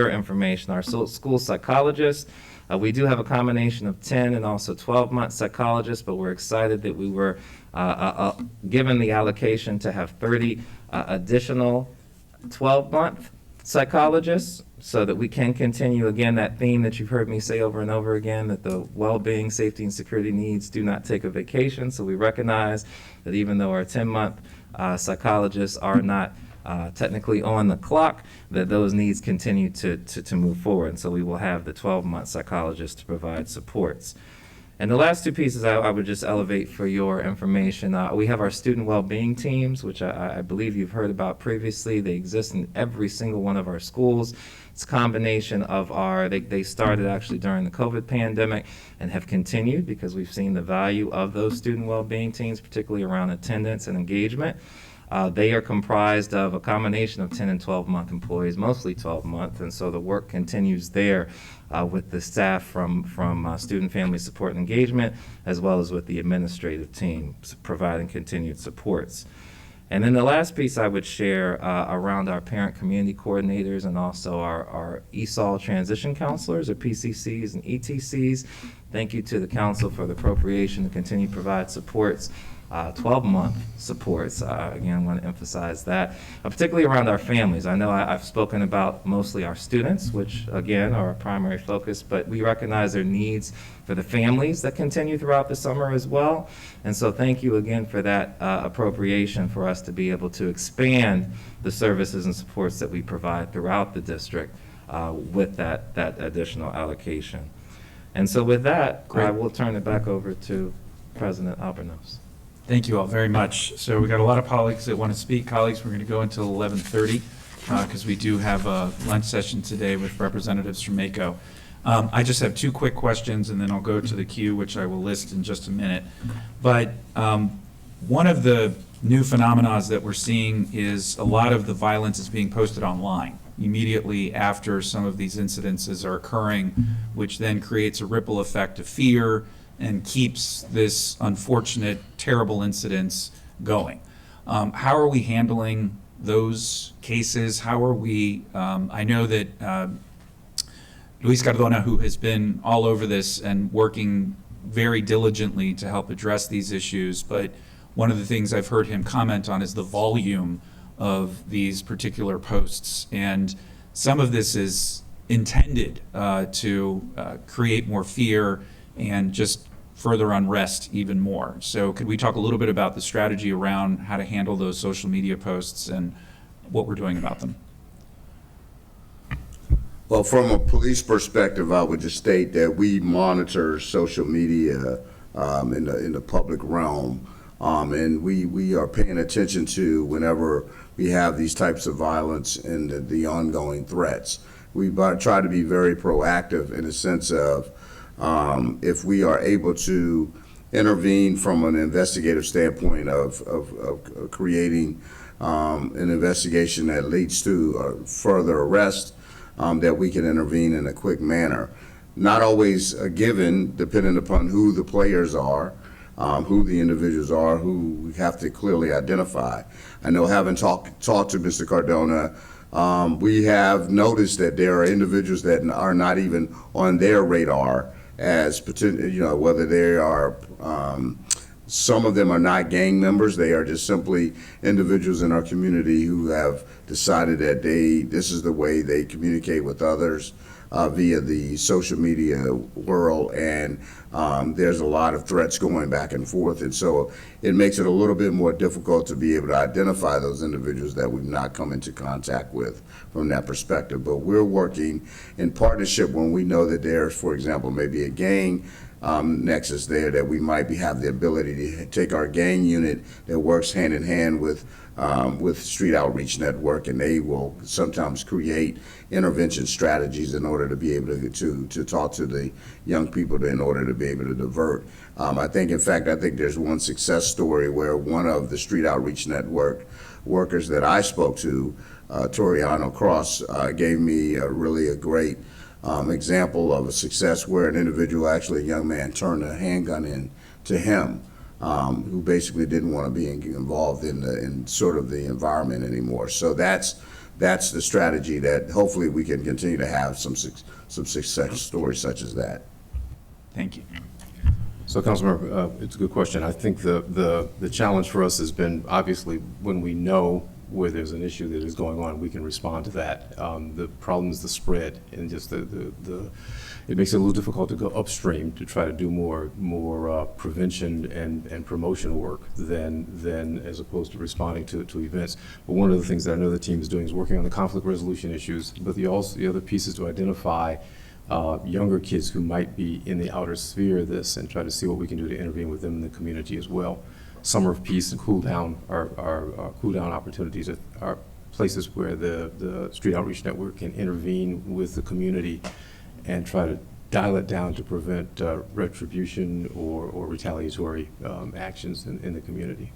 information, our school psychologists. We do have a combination of 10 and also 12-month psychologists, but we're excited that we were given the allocation to have 30 additional 12-month psychologists so that we can continue, again, that theme that you've heard me say over and over again, that the well-being, safety, and security needs do not take a vacation. So we recognize that even though our 10-month psychologists are not technically on the clock, that those needs continue to move forward. And so we will have the 12-month psychologists to provide supports. And the last two pieces I would just elevate for your information. We have our student well-being teams, which I believe you've heard about previously. They exist in every single one of our schools. It's a combination of they started actually during the COVID pandemic and have continued because we've seen the value of those student well-being teams, particularly around attendance and engagement. They are comprised of a combination of 10 and 12-month employees, mostly 12-month, and so the work continues there with the staff from Student Family Support and Engagement, as well as with the administrative team providing continued supports. And then the last piece I would share around our parent community coordinators and also our ESOL transition counselors, or PCCs and ETCs. Thank you to the council for the appropriation to continue to provide supports. 12-month supports. Again, I want to emphasize that, particularly around our families. I know I've spoken about mostly our students, which again are our primary focus, but we recognize their needs for the families that continue throughout the summer as well. And so thank you again for that appropriation for us to be able to expand the services and supports that we provide throughout the district with that additional allocation. And so with that, I will turn it back over to President Albornoz. Thank you all very much. So we got a lot of colleagues that want to speak. Colleagues, we're going to go until 11:30 because we do have a lunch session today with representatives from MACO. I just have 2 quick questions, and then I'll go to the queue, which I will list in just a minute. But one of the new phenomena that we're seeing is a lot of the violence is being posted online immediately after some of these incidences are occurring, which then creates a ripple effect of fear and keeps this unfortunate, terrible incidents going. How are we handling those cases? How are we, I know that Luis Cardona, who has been all over this and working very diligently to help address these issues, but one of the things I've heard him comment on is the volume of these particular posts. And some of this is intended to create more fear and just further unrest even more. So could we talk a little bit about the strategy around how to handle those social media posts and what we're doing about them? Well, from a police perspective, I would just state that we monitor social media in the public realm, and we are paying attention to whenever we have these types of violence and the ongoing threats. We try to be very proactive in the sense of if we are able to intervene from an investigative standpoint of creating an investigation that leads to further arrest, that we can intervene in a quick manner. Not always a given, depending upon who the players are, who the individuals are, who we have to clearly identify. I know, having talked to Mr. Cardona, we have noticed that there are individuals that are not even on their radar as potential, whether they are, some of them are not gang members, they are just simply individuals in our community who have decided that this is the way they communicate with others via the social media world, and there's a lot of threats going back and forth, and so it makes it a little bit more difficult to be able to identify those individuals that we've not come into contact with from that perspective. But we're working in partnership when we know that there's, for example, maybe a gang nexus there, that we might have the ability to take our gang unit that works hand in hand with Street Outreach Network, and they will sometimes create intervention strategies in order to be able to talk to the young people in order to be able to divert. I think there's one success story where one of the Street Outreach Network workers that I spoke to, Toriano Cross, gave me a great example of a success where an individual, actually a young man, turned a handgun in to him, who basically didn't want to be involved in sort of the environment anymore. So that's the strategy that hopefully we can continue to have some success stories such as that. Thank you. So, Councilmember, it's a good question. I think the challenge for us has been, obviously, when we know where there's an issue that is going on, we can respond to that. The problem is the spread, and just it makes it a little difficult to go upstream to try to do more prevention and promotion work than as opposed to responding to events. But one of the things that I know the team is doing is working on the conflict resolution issues, but the other piece is to identify younger kids who might be in the outer sphere of this and try to see what we can do to intervene with them in the community as well. Summer of Peace and Cooldown are Cooldown opportunities, are places where the Street Outreach Network can intervene with the community and try to dial it down to prevent retribution or retaliatory actions in the community.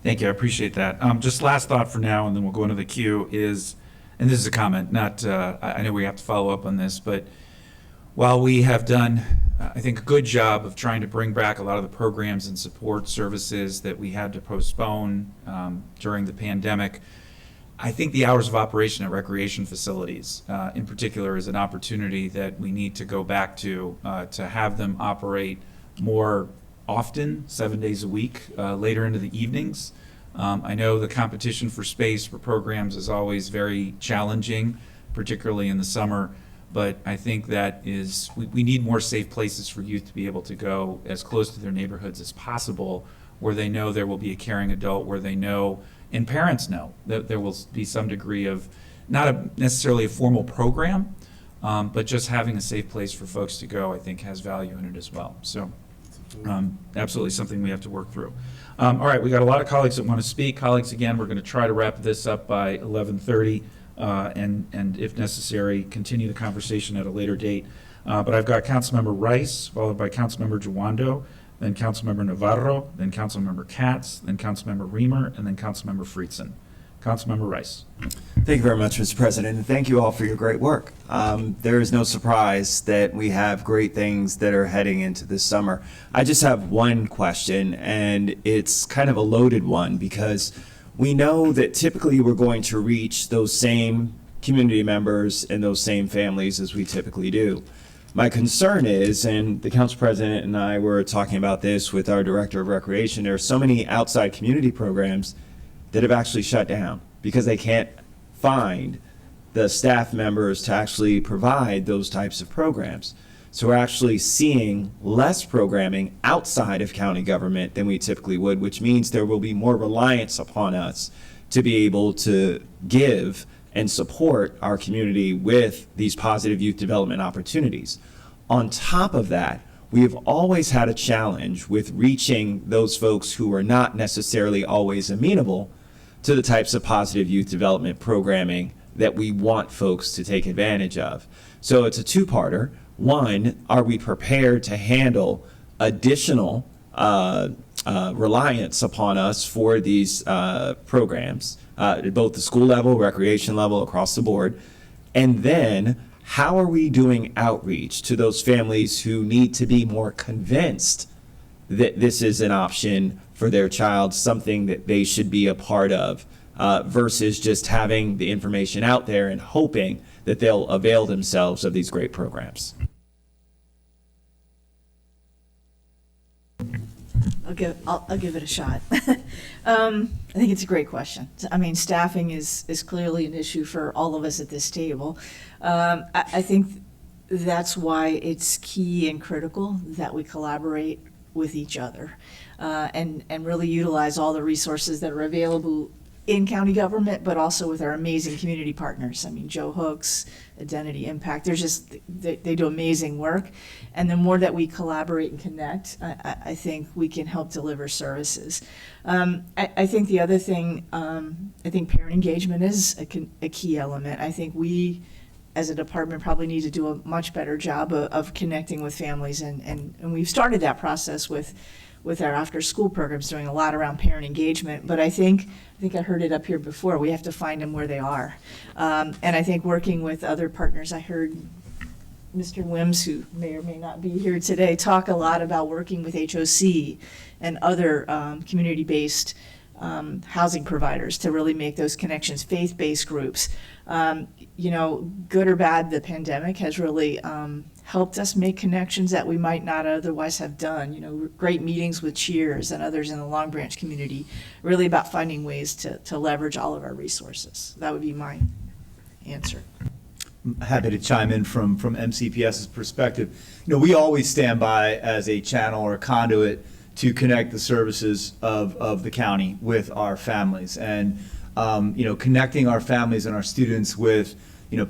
Thank you, I appreciate that. Just last thought for now, and then we'll go into the queue, is, and this is a comment, not, I know we have to follow up on this, but while we have done, I think, a good job of trying to bring back a lot of the programs and support services that we had to postpone during the pandemic, I think the hours of operation at recreation facilities in particular is an opportunity that we need to go back to have them operate more often, 7 days a week, later into the evenings. I know the competition for space for programs is always very challenging, particularly in the summer, but I think that we need more safe places for youth to be able to go as close to their neighborhoods as possible, where they know there will be a caring adult, where they know, and parents know, that there will be some degree of, not necessarily a formal program, but just having a safe place for folks to go, I think, has value in it as well. So absolutely something we have to work through. All right, we got a lot of colleagues that want to speak. Colleagues, again, we're going to try to wrap this up by 11:30. And if necessary, continue the conversation at a later date. But I've got Councilmember Rice, followed by Councilmember Jawando, then Councilmember Navarro, then Councilmember Katz, then Councilmember Reamer, and then Councilmember Friedson. Councilmember Rice. Thank you very much, Mr. President, and thank you all for your great work. There is no surprise that we have great things that are heading into this summer. I just have one question, and it's kind of a loaded one, because we know that typically we're going to reach those same community members and those same families as we typically do. My concern is, and the Council President and I were talking about this with our Director of Recreation, there are so many outside community programs that have actually shut down because they can't find the staff members to actually provide those types of programs. So we're actually seeing less programming outside of county government than we typically would, which means there will be more reliance upon us to be able to give and support our community with these positive youth development opportunities. On top of that, we have always had a challenge with reaching those folks who are not necessarily always amenable to the types of positive youth development programming that we want folks to take advantage of. So it's a two-parter. One, are we prepared to handle additional reliance upon us for these programs, at both the school level, recreation level, across the board? And then, how are we doing outreach to those families who need to be more convinced that this is an option for their child, something that they should be a part of, versus just having the information out there and hoping that they'll avail themselves of these great programs? I'll give it a shot. I think it's a great question. I mean, staffing is clearly an issue for all of us at this table. I think that's why it's key and critical that we collaborate with each other and really utilize all the resources that are available in county government, but also with our amazing community partners. I mean, Joe Hooks, Identity Impact, they do amazing work. And the more that we collaborate and connect, I think we can help deliver services. I think the other thing, I think parent engagement is a key element. I think we, as a department, probably need to do a much better job of connecting with families. And we've started that process with our after-school programs, doing a lot around parent engagement. But I think I heard it up here before, we have to find them where they are. And I think working with other partners, I heard Mr. Wims, who may or may not be here today, talk a lot about working with HOC and other community-based housing providers to really make those connections, faith-based groups. Good or bad, the pandemic has really helped us make connections that we might not otherwise have done. Great meetings with Cheers and others in the Long Branch community, really about finding ways to leverage all of our resources. That would be my answer. I'm happy to chime in from MCPS's perspective. We always stand by as a channel or a conduit to connect the services of the county with our families. And connecting our families and our students with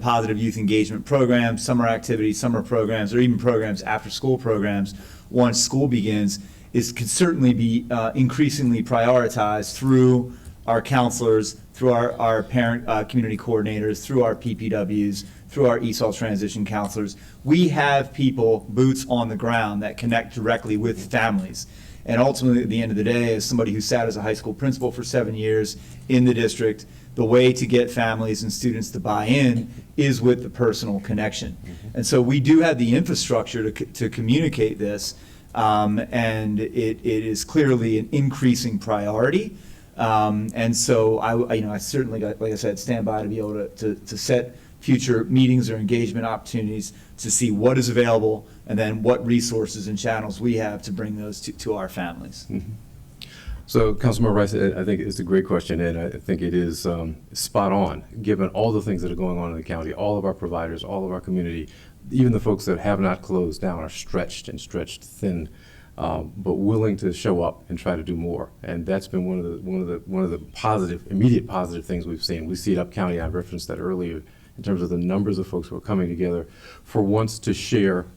positive youth engagement programs, summer activities, summer programs, or even programs, after school programs, once school begins, can certainly be increasingly prioritized through our counselors, through our parent community coordinators, through our PPWs, through our ESOL transition counselors. We have people, boots on the ground, that connect directly with families. And ultimately, at the end of the day, as somebody who sat as a high school principal for 7 years in the district, the way to get families and students to buy in is with the personal connection. And so we do have the infrastructure to communicate this, and it is clearly an increasing priority. And so I certainly, like I said, stand by to be able to set future meetings or engagement opportunities to see what is available and then what resources and channels we have to bring those to our families. Mm-hmm. So, Councilmember Rice, I think it's a great question, and I think it is spot on, given all the things that are going on in the county. All of our providers, all of our community, even the folks that have not closed down are stretched thin, but willing to show up and try to do more. And that's been one of the immediate positive things we've seen. We see it up county. I referenced that earlier in terms of the numbers of folks who are coming together for once to share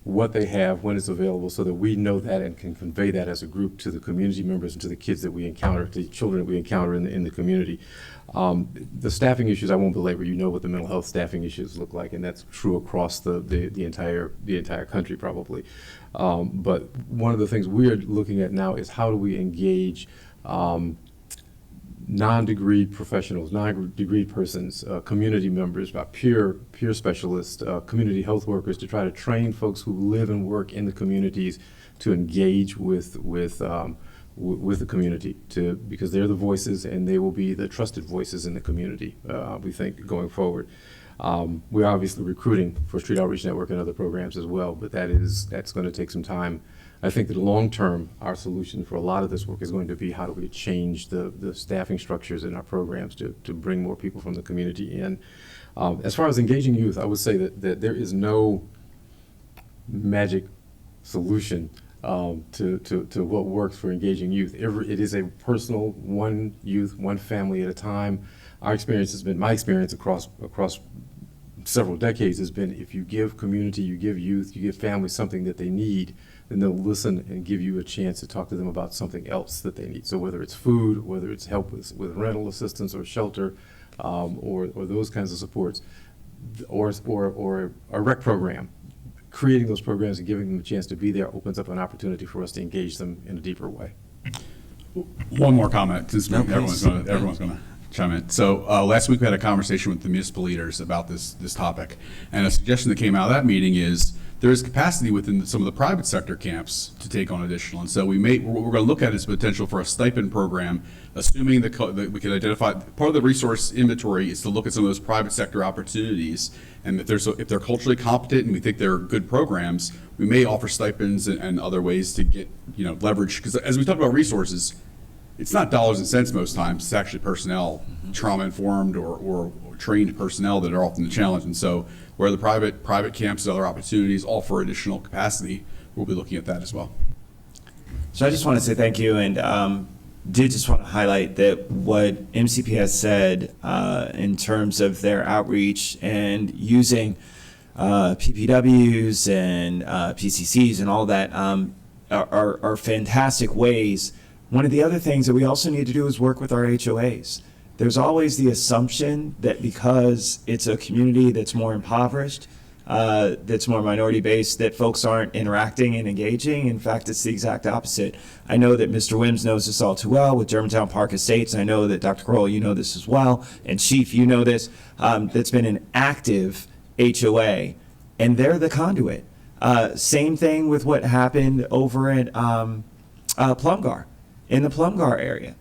what they have, when it's available, so that we know that and can convey that as a group to the community members and to the kids that we encounter, to the children that we encounter in the community. The staffing issues, I won't belabor. You know what the mental health staffing issues look like, and that's true across the entire country probably. But one of the things we're looking at now is how do we engage non-degree professionals, non-degree persons, community members, peer specialists, community health workers, to try to train folks who live and work in the communities to engage with the community, because they're the voices and they will be the trusted voices in the community, we think, going forward. We're obviously recruiting for Street Outreach Network and other programs as well, but that's going to take some time. I think that long term, our solution for a lot of this work is going to be how do we change the staffing structures in our programs to bring more people from the community in. As far as engaging youth, I would say that there is no magic solution to what works for engaging youth. It is a personal, one youth, one family at a time. My experience across several decades has been, if you give community, you give youth, you give families something that they need, then they'll listen and give you a chance to talk to them about something else that they need. So whether it's food, whether it's help with rental assistance or shelter, or those kinds of supports, or a rec program, creating those programs and giving them a chance to be there opens up an opportunity for us to engage them in a deeper way. One more comment, since everyone's going to chime in. So last week we had a conversation with the municipal leaders about this topic, and a suggestion that came out of that meeting is there is capacity within some of the private sector camps to take on additional. And so what we're going to look at is potential for a stipend program, assuming that we can identify, part of the resource inventory is to look at some of those private sector opportunities. And if they're culturally competent and we think they're good programs, we may offer stipends and other ways to get, leverage. Because as we talk about resources, it's not dollars and cents most times. It's actually personnel, trauma-informed or trained personnel that are often the challenge. And so where the private camps and other opportunities offer additional capacity, we'll be looking at that as well. So I just want to say thank you, and did just want to highlight that what MCPS said in terms of their outreach and using PPWs and PCCs and all that are fantastic ways. One of the other things that we also need to do is work with our HOAs. There's always the assumption that because it's a community that's more impoverished, that's more minority-based, that folks aren't interacting and engaging. In fact, it's the exact opposite. I know that Mr. Wims knows this all too well with Germantown Park Estates. I know that Dr. Kroll, you know this as well, and Chief, you know this. That's been an active HOA, and they're the conduit. Same thing with what happened over at Plumgar, in the Plumgar area.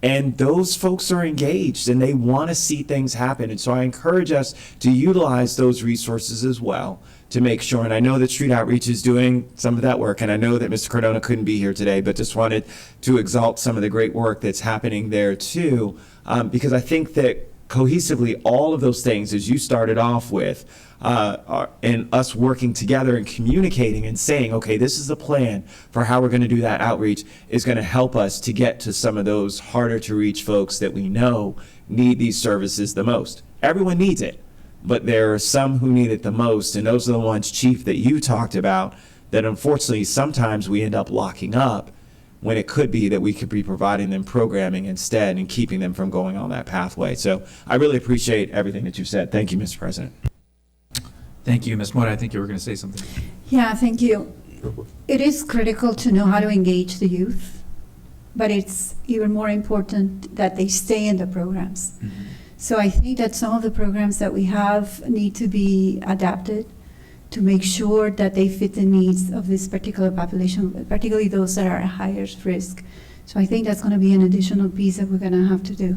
And those folks are engaged and they want to see things happen. And so I encourage us to utilize those resources as well to make sure. And I know that Street Outreach is doing some of that work. And I know that Mr. Cardona couldn't be here today, but just wanted to exalt some of the great work that's happening there too. Because I think that cohesively, all of those things, as you started off with, and us working together and communicating and saying, okay, this is the plan for how we're going to do that outreach, is going to help us to get to some of those harder to reach folks that we know need these services the most. Everyone needs it, but there are some who need it the most, and those are the ones, Chief, that you talked about, that unfortunately sometimes we end up locking up when it could be that we could be providing them programming instead and keeping them from going on that pathway. So I really appreciate everything that you've said. Thank you, Mr. President. Thank you, Ms. Mora. I think you were going to say something. Yeah, thank you. It is critical to know how to engage the youth, but it's even more important that they stay in the programs. Mm-hmm. So I think that some of the programs that we have need to be adapted to make sure that they fit the needs of this particular population, particularly those that are at highest risk. So I think that's going to be an additional piece that we're going to have to do.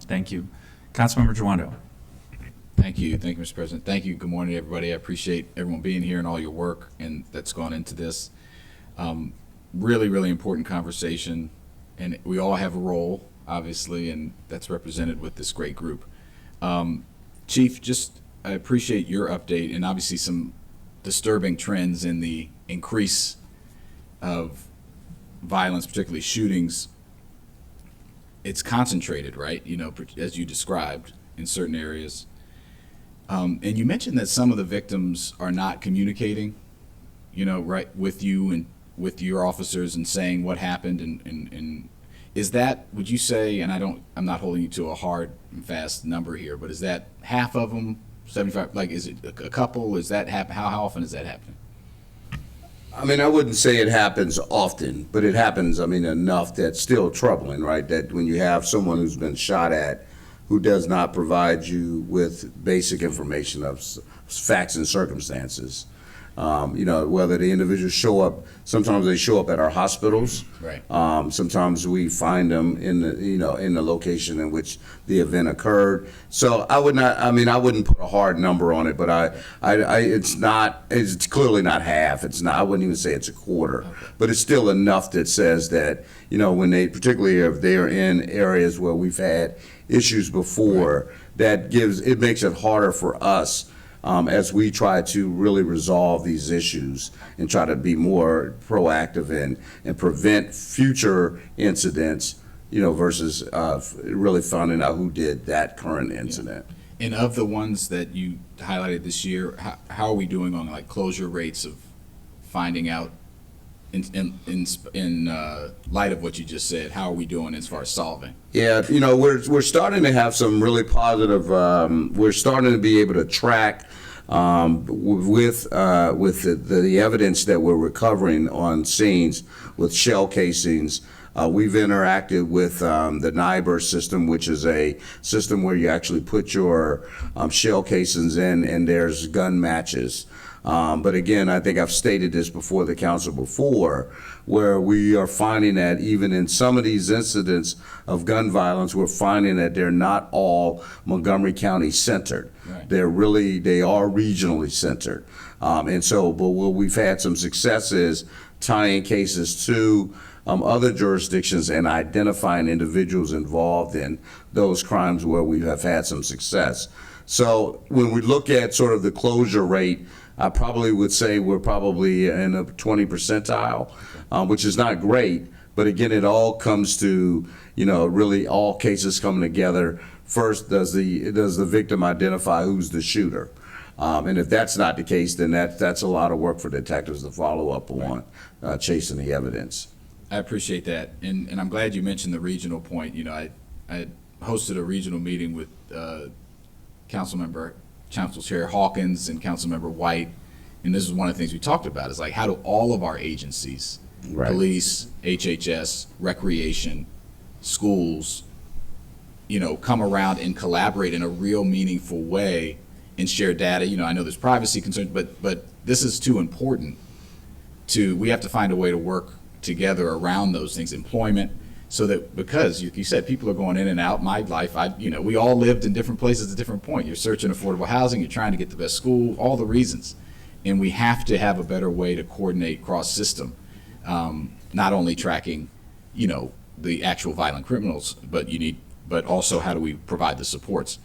Thank you. Councilmember Joando. Thank you, Mr. President. Thank you. Good morning, everybody. I appreciate everyone being here and all your work and that's gone into this. Really, really important conversation, and we all have a role, obviously, and that's represented with this great group. Chief, I appreciate your update and obviously some disturbing trends in the increase of violence, particularly shootings. It's concentrated, right? As you described, in certain areas. And you mentioned that some of the victims are not communicating, right, with you and with your officers and saying what happened. And is that, would you say, and I'm not holding you to a hard and fast number here, but is that half of them, 75, like, is it a couple? Is that happen? How often is that happening? I mean, I wouldn't say it happens often, but it happens, enough that's still troubling, right? That when you have someone who's been shot at, who does not provide you with basic information of facts and circumstances. Whether the individuals show up, sometimes they show up at our hospitals. Right. Sometimes we find them in the location in which the event occurred. So I wouldn't put a hard number on it, but it's clearly not half. It's not, I wouldn't even say it's a quarter, okay. But it's still enough that says that, when particularly if they're in areas where we've had issues before, right, it makes it harder for us as we try to really resolve these issues and try to be more proactive and prevent future incidents, versus really finding out who did that current incident. Yeah. And of the ones that you highlighted this year, how are we doing on like closure rates of finding out in light of what you just said? How are we doing as far as solving? Yeah, we're starting to have some really positive. We're starting to be able to track with the evidence that we're recovering on scenes with shell casings, We've interacted with the NIBR system, which is a system where you actually put your shell casings in and there's gun matches. But again, I think I've stated this before the council before, where we are finding that even in some of these incidents of gun violence, we're finding that they're not all Montgomery County centered. Right. They are regionally centered. But where we've had some success is tying cases to other jurisdictions and identifying individuals involved in those crimes where we have had some success. So when we look at sort of the closure rate, I probably would say we're probably in a 20 percentile, which is not great. But again, it all comes to, really all cases coming together. First, does the victim identify who's the shooter? And if that's not the case, then that's a lot of work for detectives to follow up on, chasing the evidence. I appreciate that, and I'm glad you mentioned the regional point. I hosted a regional meeting with Council Chair Hawkins and Councilmember White, and this is one of the things we talked about, is like, how do all of our agencies, Right. police, HHS, recreation, schools, come around and collaborate in a real meaningful way and share data. I know there's privacy concerns, but this is too important we have to find a way to work together around those things, employment, so that, because you said people are going in and out. My life, we all lived in different places at different point. You're searching affordable housing, you're trying to get the best school, all the reasons. And we have to have a better way to coordinate cross-system, not only tracking, the actual violent criminals, but also how do we provide the supports.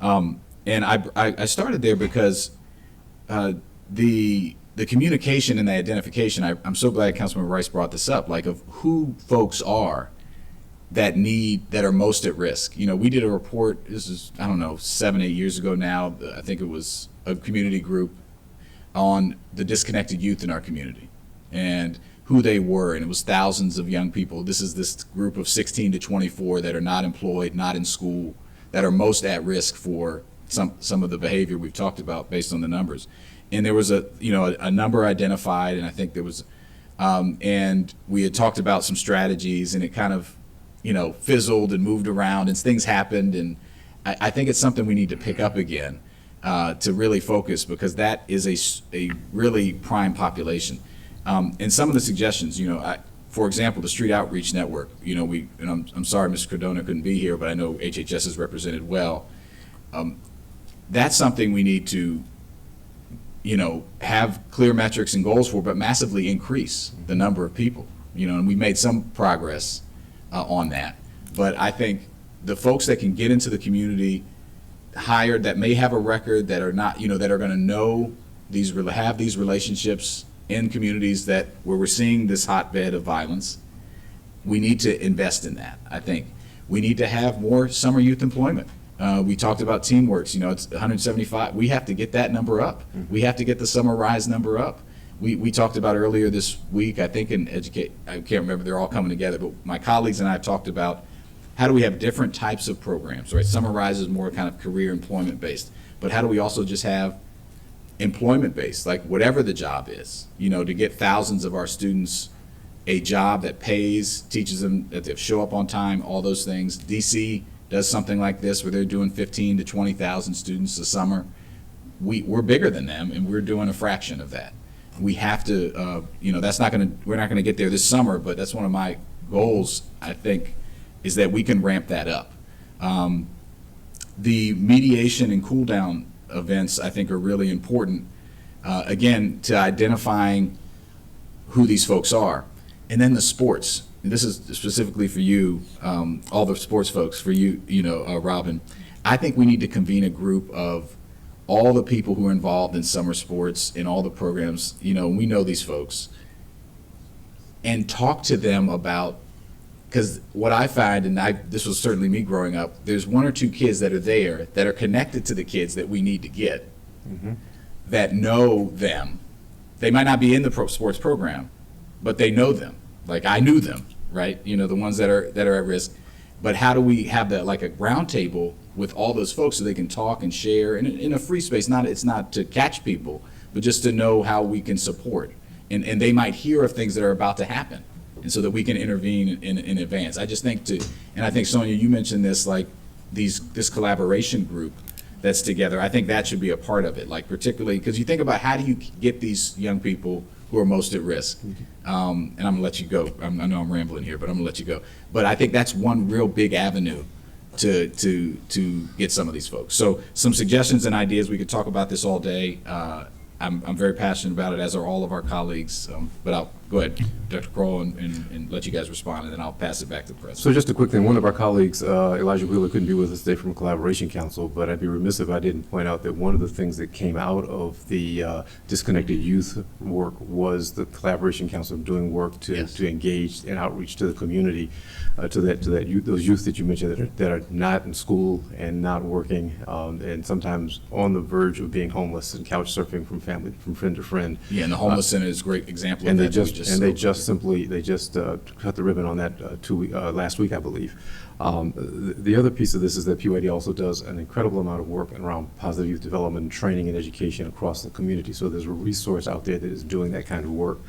And I started there because the communication and the identification, I'm so glad Councilman Rice brought this up, like, of who folks are that are most at risk. We did a report, this is, 7, 8 years ago now, I think it was a community group on the disconnected youth in our community and who they were, and it was thousands of young people. This is this group of 16 to 24 that are not employed, not in school, that are most at risk for some of the behavior we've talked about based on the numbers. And there was a number identified, and I think there was, and we had talked about some strategies, and it kind of, fizzled and moved around, and things happened, and I think it's something we need to pick up again to really focus, because that is a really prime population. And some of the suggestions, for example, the Street Outreach Network, and I'm sorry Mr. Cardona couldn't be here, but I know HHS is represented well. That's something we need to have clear metrics and goals for, but massively increase the number of people, and we made some progress on that. But I think the folks that can get into the community, hired, that may have a record, that are not, that are going to know have these relationships in communities where we're seeing this hotbed of violence, we need to invest in that. I think we need to have more summer youth employment. We talked about Teamworks, it's 175. We have to get that number up. We have to get the Summer Rise number up. We talked about earlier this week, I think in I can't remember, they're all coming together, but my colleagues and I have talked about how do we have different types of programs, right? Summer Rise is more kind of career employment based, but how do we also just have employment based, like whatever the job is, to get thousands of our students a job that pays, teaches them that they show up on time, all those things. DC does something like this where they're doing 15 to 20,000 students a summer. We're bigger than them, and we're doing a fraction of that. We have to, we're not going to get there this summer, but that's one of my goals, I think, is that we can ramp that up. The mediation and cooldown events, I think, are really important, again, to identifying who these folks are. And then the sports. And this is specifically for you, all the sports folks, for you, Robin. I think we need to convene a group of all the people who are involved in summer sports in all the programs. We know these folks, and talk to them about, because what I find, and this was certainly me growing up, there's one or two kids that are there that are connected to the kids that we need to get, that know them. They might not be in the sports program, but they know them. Like I knew them, right? The ones that are at risk. But how do we have that, like a roundtable with all those folks, so they can talk and share in a free space? It's not to catch people, but just to know how we can support. And they might hear of things that are about to happen, and so that we can intervene in advance. I just think and I think, Sonia, you mentioned this, like this collaboration group that's together. I think that should be a part of it, like particularly because you think about how do you get these young people who are most at risk. And I'm gonna let you go. I know I'm rambling here, but I'm gonna let you go. But I think that's one real big avenue to get some of these folks. So some suggestions and ideas. We could talk about this all day. I'm very passionate about it, as are all of our colleagues. But I'll go ahead, Dr. Kroll, and let you guys respond, and then I'll pass it back to the president. So just a quick thing, one of our colleagues, Elijah Wheeler, couldn't be with us today from Collaboration Council, but I'd be remiss if I didn't point out that one of the things that came out of the disconnected youth work was the Collaboration Council doing work to engage and outreach to the community, to that youth, those youth that you mentioned that are not in school and not working, and sometimes on the verge of being homeless and couch surfing from friend to friend. Yeah, and the homeless center is a great example of and that. They just cut the ribbon on that last week, I believe. The other piece of this is that PYD also does an incredible amount of work around positive youth development, training, and education across the community. So there's a resource out there that is doing that kind of work.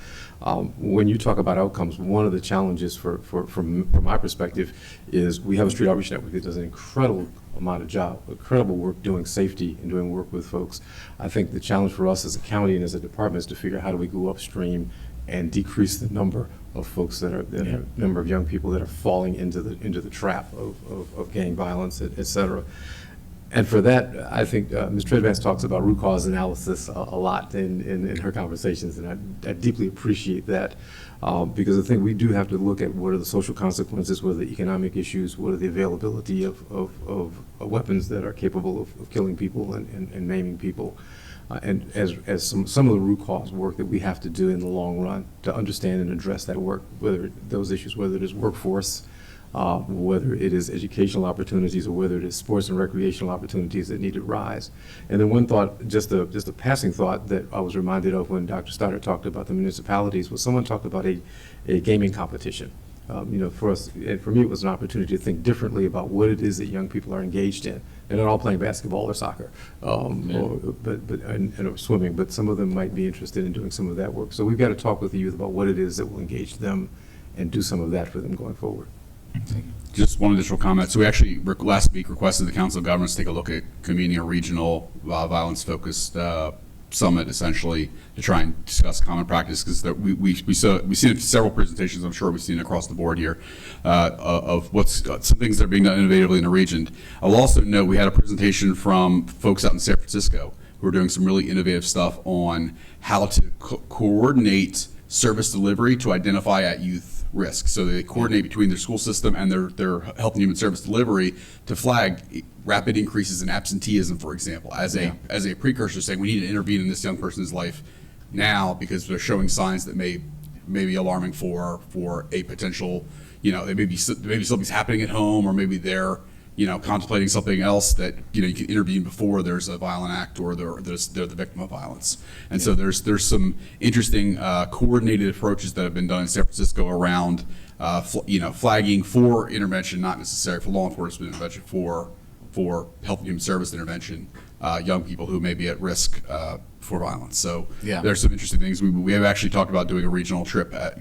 When you talk about outcomes, one of the challenges from my perspective is we have a street outreach network that does an incredible amount of incredible work doing safety and doing work with folks. I think the challenge for us as a county and as a department is to figure out how do we go upstream and decrease the number of folks number of young people that are falling into the trap of gang violence, et cetera. And for that, I think Ms. Treadvance talks about root cause analysis a lot in her conversations, and I deeply appreciate that because I think we do have to look at what are the social consequences, what are the economic issues, what are the availability of weapons that are capable of killing people and maiming people. And as some of the root cause work that we have to do in the long run to understand and address that work, whether those issues, whether it is workforce, whether it is educational opportunities, or whether it is sports and recreational opportunities that need to rise. And then one thought, just a passing thought that I was reminded of when Dr. Stoddard talked about the municipalities was someone talked about a gaming competition. For us, and for me, it was an opportunity to think differently about what it is that young people are engaged in. They're not all playing basketball or soccer, or swimming, but some of them might be interested in doing some of that work. So we've got to talk with the youth about what it is that will engage them and do some of that for them going forward. Just one additional comment. So we actually last week requested the Council of Governments take a look at convening a regional violence-focused summit, essentially, to try and discuss common practice, because we've seen several presentations, I'm sure we've seen across the board here, of some things that are being done innovatively in the region. I'll also note we had a presentation from folks out in San Francisco who are doing some really innovative stuff on how to coordinate service delivery to identify at youth risk. So they coordinate between their school system and their health and human service delivery to flag rapid increases in absenteeism, for example, as a precursor, saying we need to intervene in this young person's life now because they're showing signs that may be alarming for a potential, maybe something's happening at home, or maybe they're contemplating something else that you can intervene before there's a violent act or they're the victim of violence. And so there's some interesting coordinated approaches that have been done in San Francisco around flagging for intervention, not necessarily for law enforcement intervention, for health and human service intervention, young people who may be at risk for violence. So there's some interesting things. We have actually talked about doing a regional trip at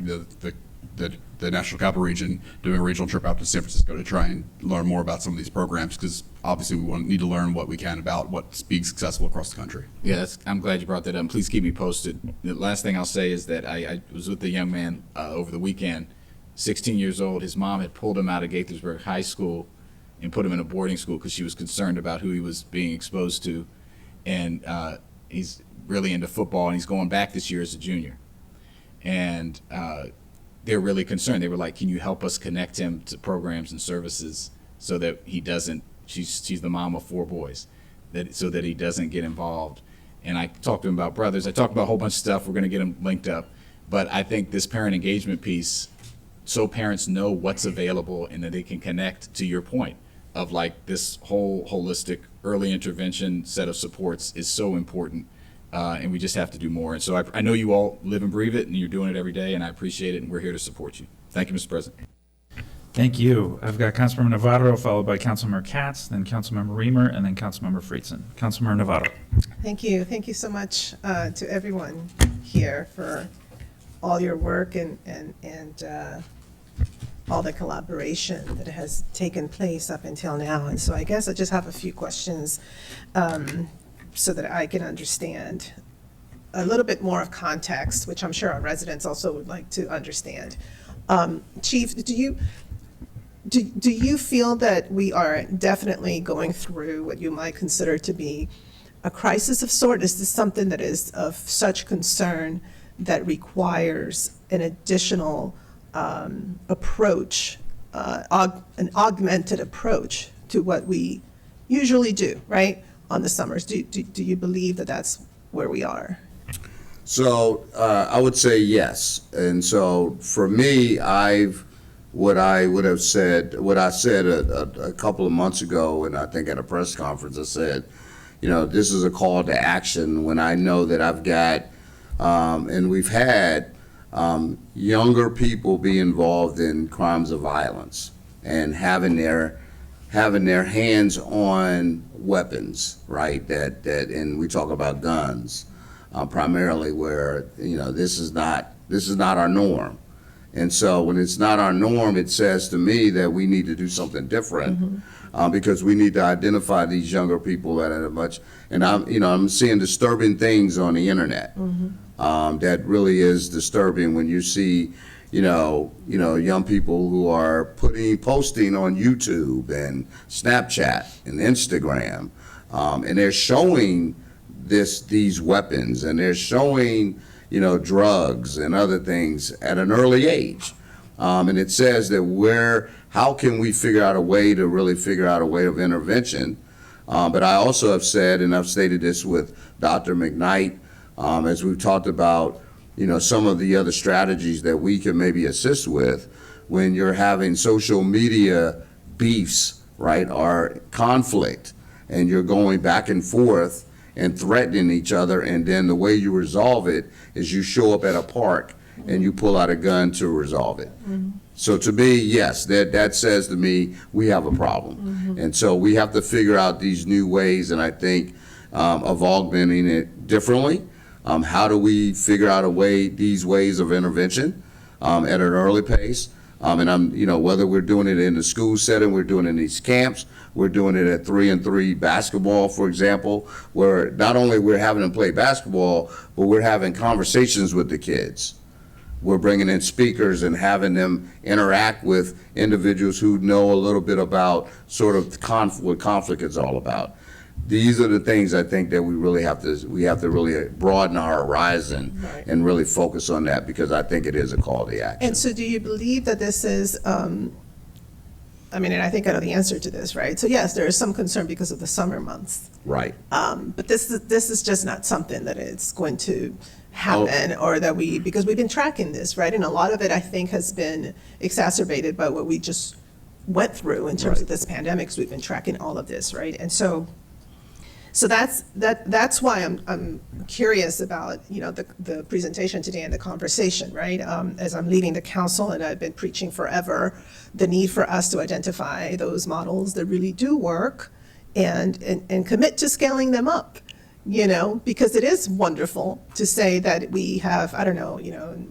the National Capital Region, doing a regional trip out to San Francisco to try and learn more about some of these programs, because obviously we need to learn what we can about what's being successful across the country. Yeah, I'm glad you brought that up. Please keep me posted. The last thing I'll say is that I was with a young man over the weekend, 16 years old. His mom had pulled him out of Gaithersburg High School and put him in a boarding school because she was concerned about who he was being exposed to. And he's really into football, and he's going back this year as a junior. And they're really concerned. They were like, can you help us connect him to programs and services so that he doesn't, she's the mom of 4 boys, so that he doesn't get involved. And I talked to him about brothers. I talked about a whole bunch of stuff. We're going to get him linked up. But I think this parent engagement piece, so parents know what's available and that they can connect, to your point, of like this whole holistic early intervention set of supports is so important. And we just have to do more. And so I know you all live and breathe it, and you're doing it every day, and I appreciate it, and we're here to support you. Thank you, Mr. President. Thank you. I've got Councilmember Navarro, followed by Councilmember Katz, then Councilmember Reamer, and then Councilmember Friedson. Councilmember Navarro. Thank you. Thank you so much to everyone here for all your work and all the collaboration that has taken place up until now. And so I guess I just have a few questions so that I can understand a little bit more of context, which I'm sure our residents also would like to understand. Chief, do you feel that we are definitely going through what you might consider to be a crisis of sort? Is this something that is of such concern that requires an additional approach, an augmented approach to what we usually do, right, on the summers? Do you believe that that's where we are? So I would say yes. And so for me, what I said a couple of months ago, and I think at a press conference, I said, this is a call to action when I know that I've got, and we've had younger people be involved in crimes of violence and having their hands on weapons, right? And we talk about guns. Primarily where, this is not our norm. And so when it's not our norm, it says to me that we need to do something different, because we need to identify these younger people that are and I'm seeing disturbing things on the internet. That really is disturbing when you see, young people who are posting on YouTube and Snapchat and Instagram, and they're showing these weapons, and they're showing, drugs and other things at an early age. And it says that how can we figure out a way of intervention? But I also have said, and I've stated this with Dr. McKnight, as we've talked about, some of the other strategies that we can maybe assist with when you're having social media beefs, right, or conflict, and you're going back and forth and threatening each other, and then the way you resolve it is you show up at a park and you pull out a gun to resolve it. So to me, yes, that says to me we have a problem. And so we have to figure out these new ways, and I think of augmenting it differently. How do we figure out these ways of intervention at an early pace? And whether we're doing it in the school setting, we're doing it in these camps, we're doing it at 3-on-3 basketball, for example, where not only we're having them play basketball, but we're having conversations with the kids. We're bringing in speakers and having them interact with individuals who know a little bit about sort of what conflict is all about. These are the things I think that we have to really broaden our horizon, right, and really focus on that, because I think it is a call to action. And so do you believe that this is, and I think I know the answer to this, right? So yes, there is some concern because of the summer months. Right. But this is just not something that is going to happen, or that because we've been tracking this, right? And a lot of it, I think, has been exacerbated by what we just went through in terms of this pandemic. So we've been tracking all of this, right? And so that's why I'm curious about the presentation today and the conversation, right? As I'm leading the council, and I've been preaching forever the need for us to identify those models that really do work, and commit to scaling them up, because it is wonderful to say that we have, I don't know,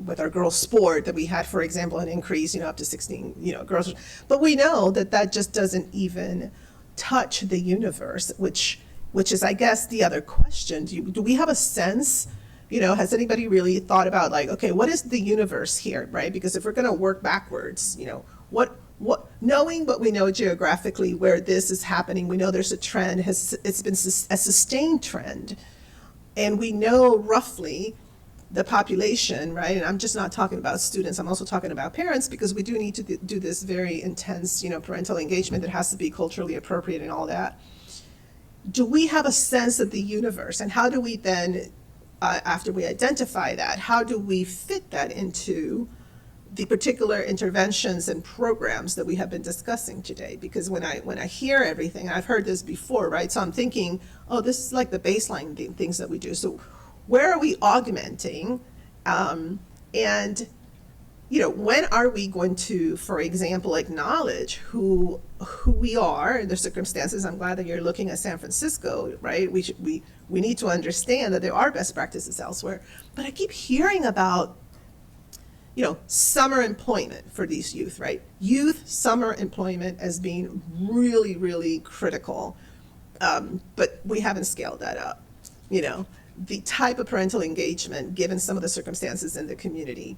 with our girls' sport, that we had, for example, an increase, up to 16, girls, but we know that just doesn't even touch the universe, which is, I guess, the other question. Do we have a sense, has anybody really thought about, like, okay, what is the universe here, right? Because if we're going to work backwards, what knowing what we know geographically where this is happening, we know there's a trend, it's been a sustained trend, and we know roughly the population, right? And I'm just not talking about students, I'm also talking about parents, because we do need to do this very intense, parental engagement that has to be culturally appropriate and all that. Do we have a sense of the universe, and how do we then, after we identify that, how do we fit that into the particular interventions and programs that we have been discussing today? Because when I hear everything, I've heard this before, right? So I'm thinking, oh, this is like the baseline things that we do. So where are we augmenting? And when are we going to, for example, acknowledge who we are in the circumstances? I'm glad that you're looking at San Francisco, right? We need to understand that there are best practices elsewhere. But I keep hearing about summer employment for these youth, right? Youth summer employment as being really, really critical. But we haven't scaled that up. The type of parental engagement, given some of the circumstances in the community,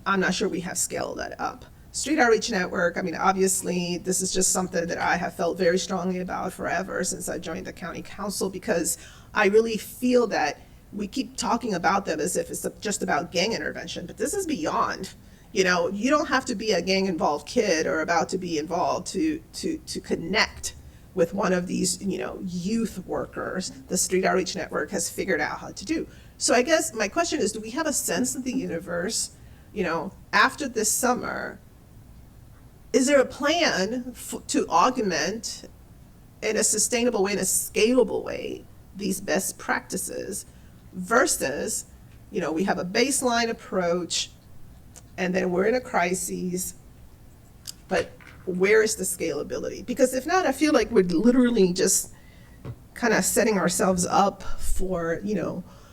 I'm not sure we have scaled that up. Street Outreach Network, obviously, this is just something that I have felt very strongly about forever since I joined the county council, because I really feel that we keep talking about them as if it's just about gang intervention, but this is beyond. You don't have to be a gang-involved kid or about to be involved to connect with one of these, youth workers the Street Outreach Network has figured out how to do. So I guess my question is, do we have a sense of the universe, after this summer? Is there a plan to augment in a sustainable way, in a scalable way, these best practices versus, we have a baseline approach and then we're in a crisis, but where is the scalability? Because if not, I feel like we're literally just kind of setting ourselves up for,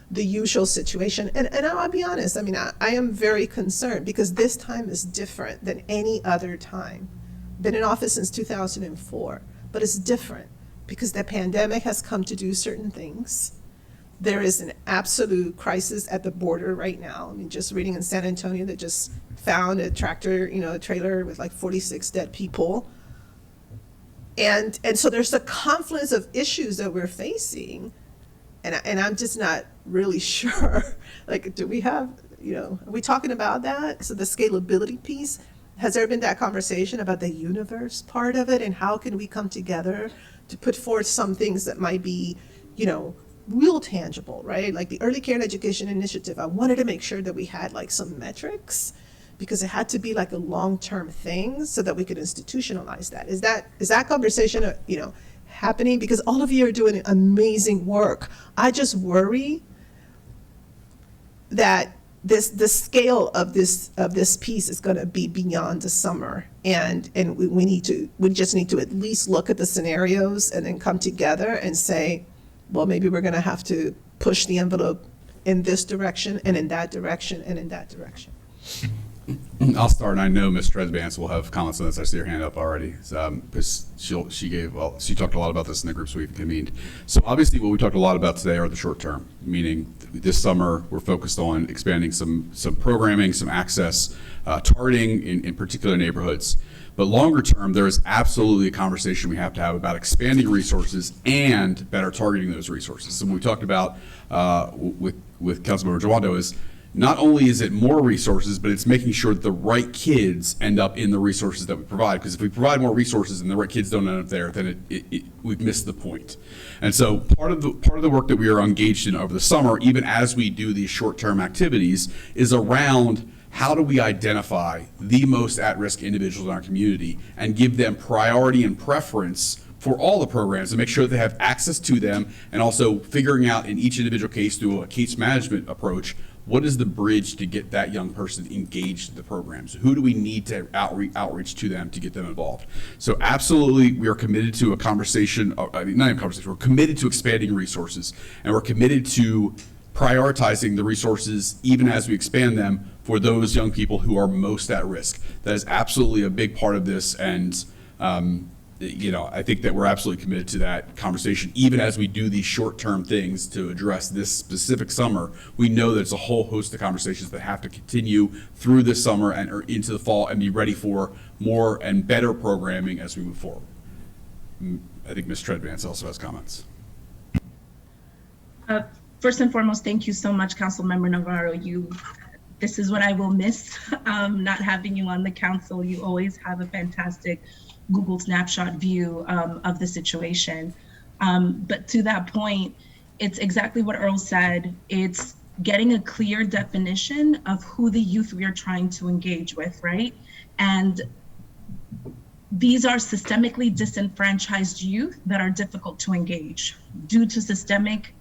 the usual situation. And I'll be honest, I am very concerned because this time is different than any other time. Been in office since 2004, but it's different because the pandemic has come to do certain things. There is an absolute crisis at the border right now. Just reading in San Antonio, they just found a tractor, a trailer with like 46 dead people. And so there's a confluence of issues that we're facing. And I'm just not really sure, do we have, are we talking about that? So the scalability piece, has there been that conversation about the universe part of it, and how can we come together to put forth some things that might be, real tangible, right? Like the Early Care and Education Initiative, I wanted to make sure that we had some metrics, because it had to be a long-term thing so that we could institutionalize that. Is that conversation, happening? Because all of you are doing amazing work. I just worry that the scale of this piece is going to be beyond the summer, and we just need to at least look at the scenarios and then come together and say, well, maybe we're going to have to push the envelope in this direction and in that direction and in that direction. I'll start, and I know Ms. Tresvance will have comments on this. I see her hand up already, because she talked a lot about this in the groups we've convened. So obviously what we talked a lot about today are the short term, meaning this summer we're focused on expanding some programming, some access, targeting in particular neighborhoods. But longer term, there is absolutely a conversation we have to have about expanding resources and better targeting those resources. So what we talked about with Councilmember Jawando is, not only is it more resources, but it's making sure that the right kids end up in the resources that we provide. Because if we provide more resources and the right kids don't end up there, then we've missed the point. And so part of the work that we are engaged in over the summer, even as we do these short-term activities, is around how do we identify the most at-risk individuals in our community and give them priority and preference for all the programs, and make sure that they have access to them, and also figuring out in each individual case through a case management approach, what is the bridge to get that young person engaged in the programs? Who do we need to outreach to them to get them involved? So absolutely, we are committed to a conversation, not even a conversation, we're committed to expanding resources, and we're committed to prioritizing the resources even as we expand them for those young people who are most at risk. That is absolutely a big part of this, and I think that we're absolutely committed to that conversation, even as we do these short-term things to address this specific summer. We know that it's a whole host of conversations that have to continue through this summer and or into the fall, and be ready for more and better programming as we move forward. I think Ms. Tresvance also has comments. First and foremost, thank you so much, Councilmember Navarro. This is what I will miss, not having you on the council. You always have a fantastic Google snapshot view of the situation. But to that point, it's exactly what Earl said. It's getting a clear definition of who the youth we are trying to engage with, right? And these are systemically disenfranchised youth that are difficult to engage due to systemic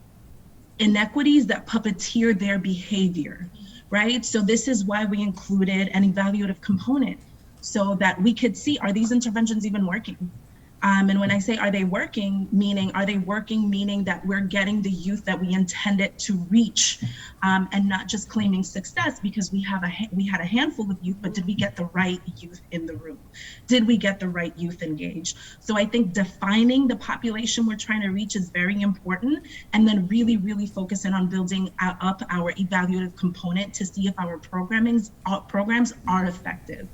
inequities that puppeteer their behavior, right? So this is why we included an evaluative component, so that we could see, are these interventions even working? And when I say, are they working, meaning that we're getting the youth that we intended to reach, and not just claiming success because we had a handful of youth, but did we get the right youth in the room? Did we get the right youth engaged? So I think defining the population we're trying to reach is very important, and then really, really focusing on building up our evaluative component to see if our programs are effective.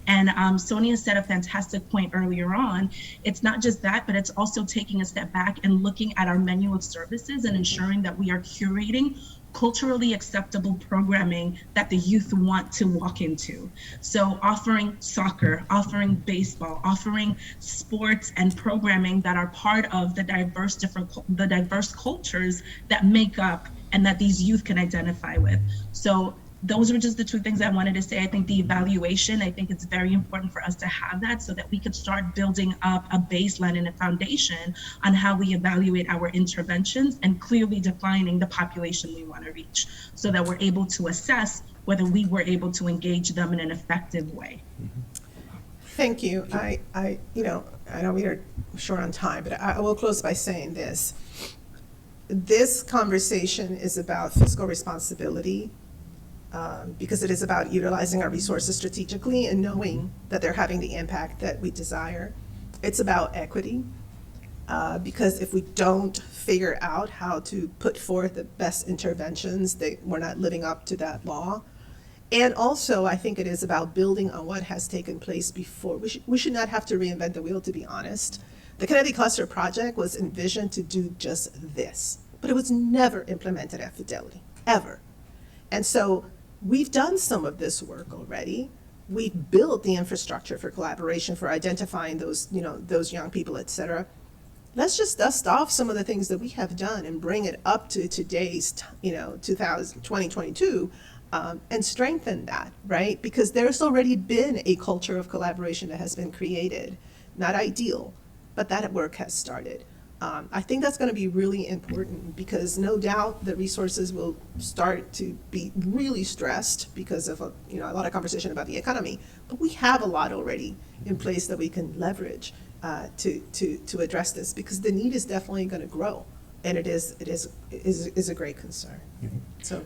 And Sonia said a fantastic point earlier on. It's not just that, but it's also taking a step back and looking at our menu of services and ensuring that we are curating culturally acceptable programming that the youth want to walk into. So offering soccer, offering baseball, offering sports and programming that are part of the diverse cultures that make up and that these youth can identify with. So those are just the two things I wanted to say. I think the evaluation, I think it's very important for us to have that so that we could start building up a baseline and a foundation on how we evaluate our interventions and clearly defining the population we want to reach so that we're able to assess whether we were able to engage them in an effective way. Thank you. I know we are short on time, but I will close by saying this. This conversation is about fiscal responsibility. Because it is about utilizing our resources strategically and knowing that they're having the impact that we desire. It's about equity, because if we don't figure out how to put forth the best interventions, we're not living up to that law. And also, I think it is about building on what has taken place before. We should not have to reinvent the wheel, to be honest. The Kennedy Cluster Project was envisioned to do just this, but it was never implemented at Fidelity, ever. And so we've done some of this work already. We've built the infrastructure for collaboration, for identifying those young people, et cetera. Let's just dust off some of the things that we have done and bring it up to today's, 2022, and strengthen that, right? Because there's already been a culture of collaboration that has been created. Not ideal, but that work has started. I think that's going to be really important because no doubt the resources will start to be really stressed because of a lot of conversation about the economy. But we have a lot already in place that we can leverage to address this because the need is definitely going to grow, and it is a great concern. Mm-hmm. So,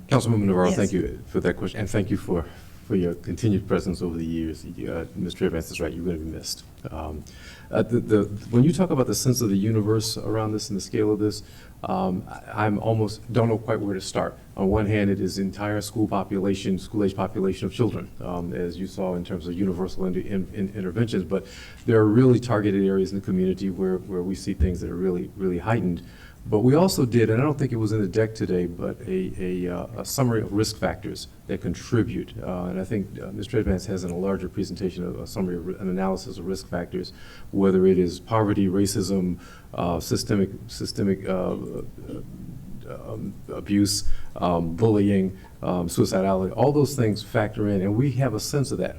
Councilwoman Navarro, yes. Thank you for that question, and thank you for your continued presence over the years. Mr. Evans is right, you're going to be missed. When you talk about the sense of the universe around this and the scale of this, I'm almost don't know quite where to start. On one hand, it is the entire school age population of children, as you saw in terms of universal interventions, but there are really targeted areas in the community where we see things that are really, really heightened. But we also did, and I don't think it was in the deck today, but a summary of risk factors that contribute. And I think Mr. Advance has in a larger presentation a summary of an analysis of risk factors, whether it is poverty, racism, systemic abuse, bullying, suicidality. All those things factor in, and we have a sense of that.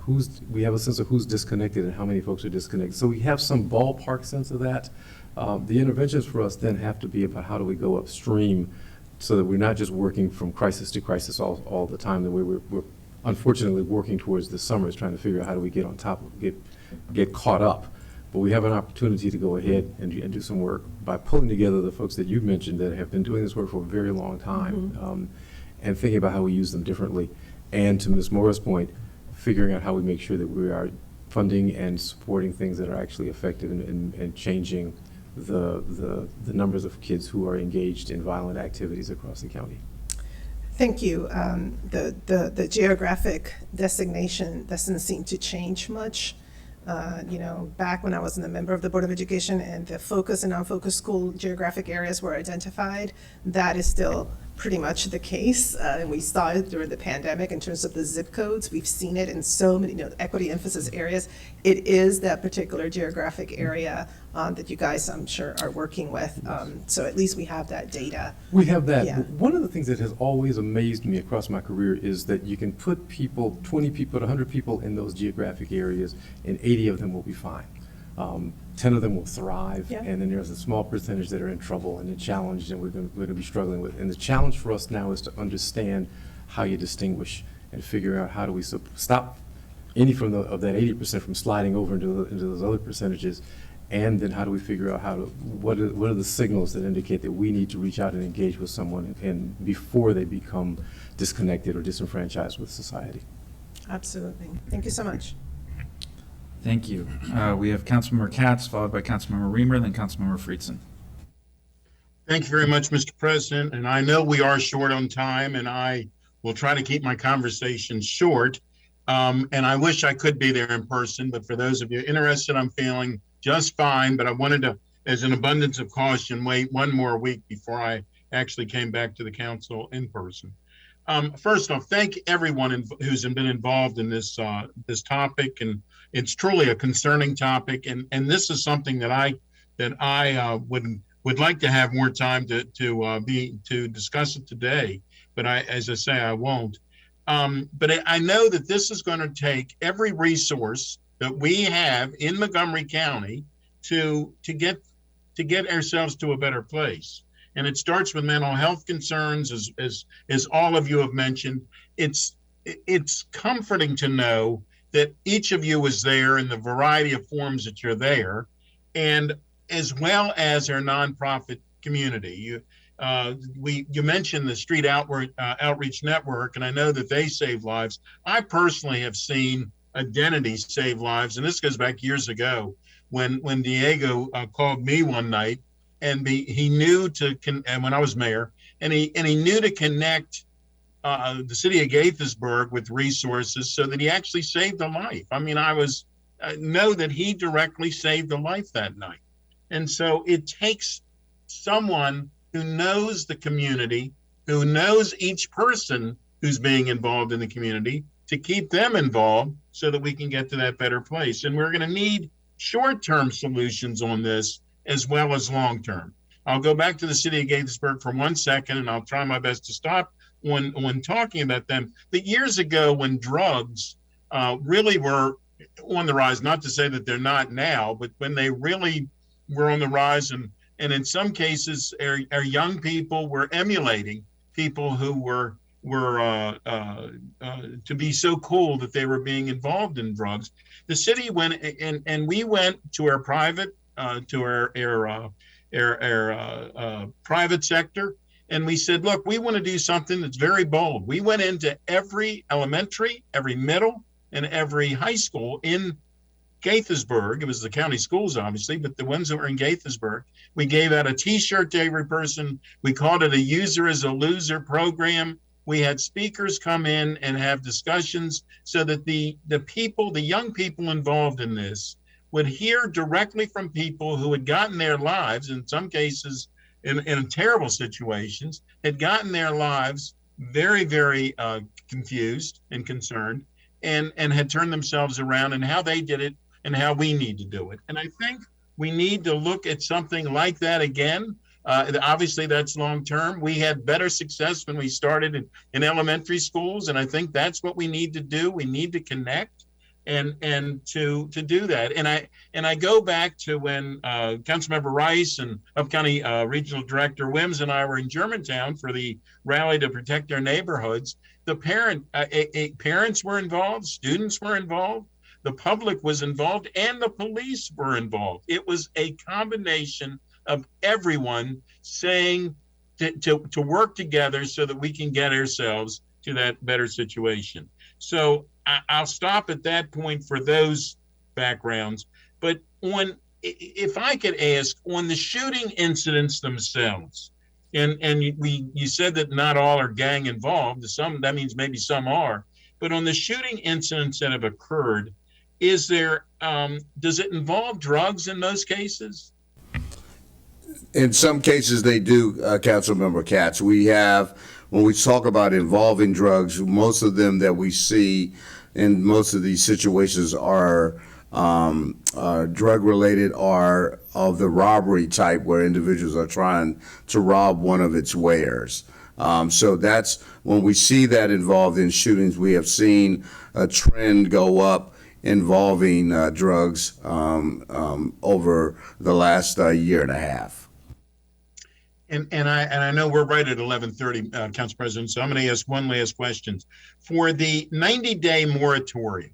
We have a sense of who's disconnected and how many folks are disconnected. So we have some ballpark sense of that. The interventions for us then have to be about how do we go upstream so that we're not just working from crisis to crisis all the time. The way we're unfortunately working towards this summer is trying to figure out how do we get on top of, get caught up. But we have an opportunity to go ahead and do some work by pulling together the folks that you mentioned that have been doing this work for a very long time, and thinking about how we use them differently. And to Ms. Mora's point, figuring out how we make sure that we are funding and supporting things that are actually effective and changing the numbers of kids who are engaged in violent activities across the county. thank you. The geographic designation doesn't seem to change much. Back when I was a member of the Board of Education and the focus and non-focus school geographic areas were identified, that is still pretty much the case. And we saw it during the pandemic in terms of the zip codes. We've seen it in so many equity emphasis areas. It is that particular geographic area that you guys, I'm sure, are working with. So at least we have that data. We have that. Yeah. One of the things that has always amazed me across my career is that you can put people, 20 people, 100 people in those geographic areas, and 80 of them will be fine. 10 of them will thrive, Yeah. and then there's a small percentage that are in trouble and challenged, and we're going to be struggling with. And the challenge for us now is to understand how you distinguish and figure out how do we stop any of that 80% from sliding over into those other percentages, And then how do we figure out what are the signals that indicate that we need to reach out and engage with someone and before they become disconnected or disenfranchised with society? Absolutely. Thank you so much. Thank you. We have Councilmember Katz, followed by Councilmember Reamer, then Councilmember Friedson. Thank you very much, Mr. President. And I know we are short on time, and I will try to keep my conversation short. And I wish I could be there in person, but for those of you interested, I'm feeling just fine. But I wanted to, as an abundance of caution, wait one more week before I actually came back to the council in person. First off, thank everyone who's been involved in this topic, and it's truly a concerning topic. And this is something that I would like to have more time to discuss it today. But as I say, I won't. But I know that this is going to take every resource that we have in Montgomery County to get ourselves to a better place. And it starts with mental health concerns, as all of you have mentioned. It's comforting to know that each of you is there in the variety of forms that you're there, and as well as our nonprofit community. You mentioned the Street Outreach Network, and I know that they save lives. I personally have seen Identity save lives, and this goes back years ago when Diego called me one night, and he knew and when I was mayor, and he knew to connect the city of Gaithersburg with resources so that he actually saved a life. I mean, I know that he directly saved a life that night. And so it takes someone who knows the community, who knows each person who's being involved in the community, to keep them involved so that we can get to that better place. And we're going to need short-term solutions on this as well as long-term. I'll go back to the city of Gaithersburg for 1 second, and I'll try my best to stop when talking about them. But years ago, when drugs really were on the rise, not to say that they're not now, but when they really were on the rise, and in some cases, our young people were emulating people who were to be so cool that they were being involved in drugs. The city went and we went to our private private sector, and we said, look, we want to do something that's very bold. We went into every elementary, every middle, and every high school in Gaithersburg. It was the county schools, obviously, but the ones that were in Gaithersburg. We gave out a T-shirt to every person. We called it a user is a loser program. We had speakers come in and have discussions so that the young people involved in this would hear directly from people who had gotten their lives, in some cases in terrible situations, had gotten their lives very, very confused and concerned, and had turned themselves around, and how they did it and how we need to do it. And I think we need to look at something like that again. Obviously, that's long-term. We had better success when we started in elementary schools, and I think that's what we need to do. We need to connect and to do that. And I go back to when Councilmember Rice and Up County Regional Director Wims and I were in Germantown for the rally to protect our neighborhoods. The parents were involved, students were involved, the public was involved, and the police were involved. It was a combination of everyone saying to work together so that we can get ourselves to that better situation. So I'll stop at that point for those backgrounds. But if I could ask, on the shooting incidents themselves, and you said that not all are gang involved. That means maybe some are. But on the shooting incidents that have occurred, does it involve drugs in those cases? In some cases, they do, Councilmember Katz. When we talk about involving drugs, most of them that we see in most of these situations are drug-related, or of the robbery type, where individuals are trying to rob one of its wares. So that's when we see that involved in shootings. We have seen a trend go up involving drugs over the last year and a half. And I know we're right at 11:30, Council President, so I'm going to ask one last question. For the 90-day moratorium,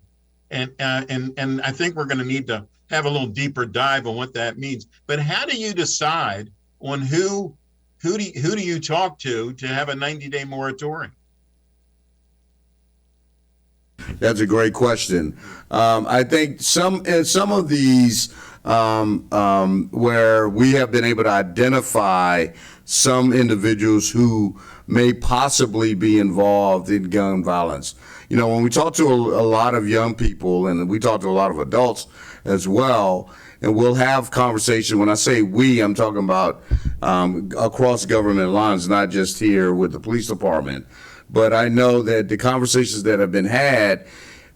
and I think we're going to need to have a little deeper dive on what that means. But how do you decide on who do you talk to have a 90-day moratorium? That's a great question. I think some of these where we have been able to identify some individuals who may possibly be involved in gun violence. You know, when we talk to a lot of young people, and we talk to a lot of adults as well, and we'll have conversation. When I say we, I'm talking about across government lines, not just here with the police department. But I know that the conversations that have been had,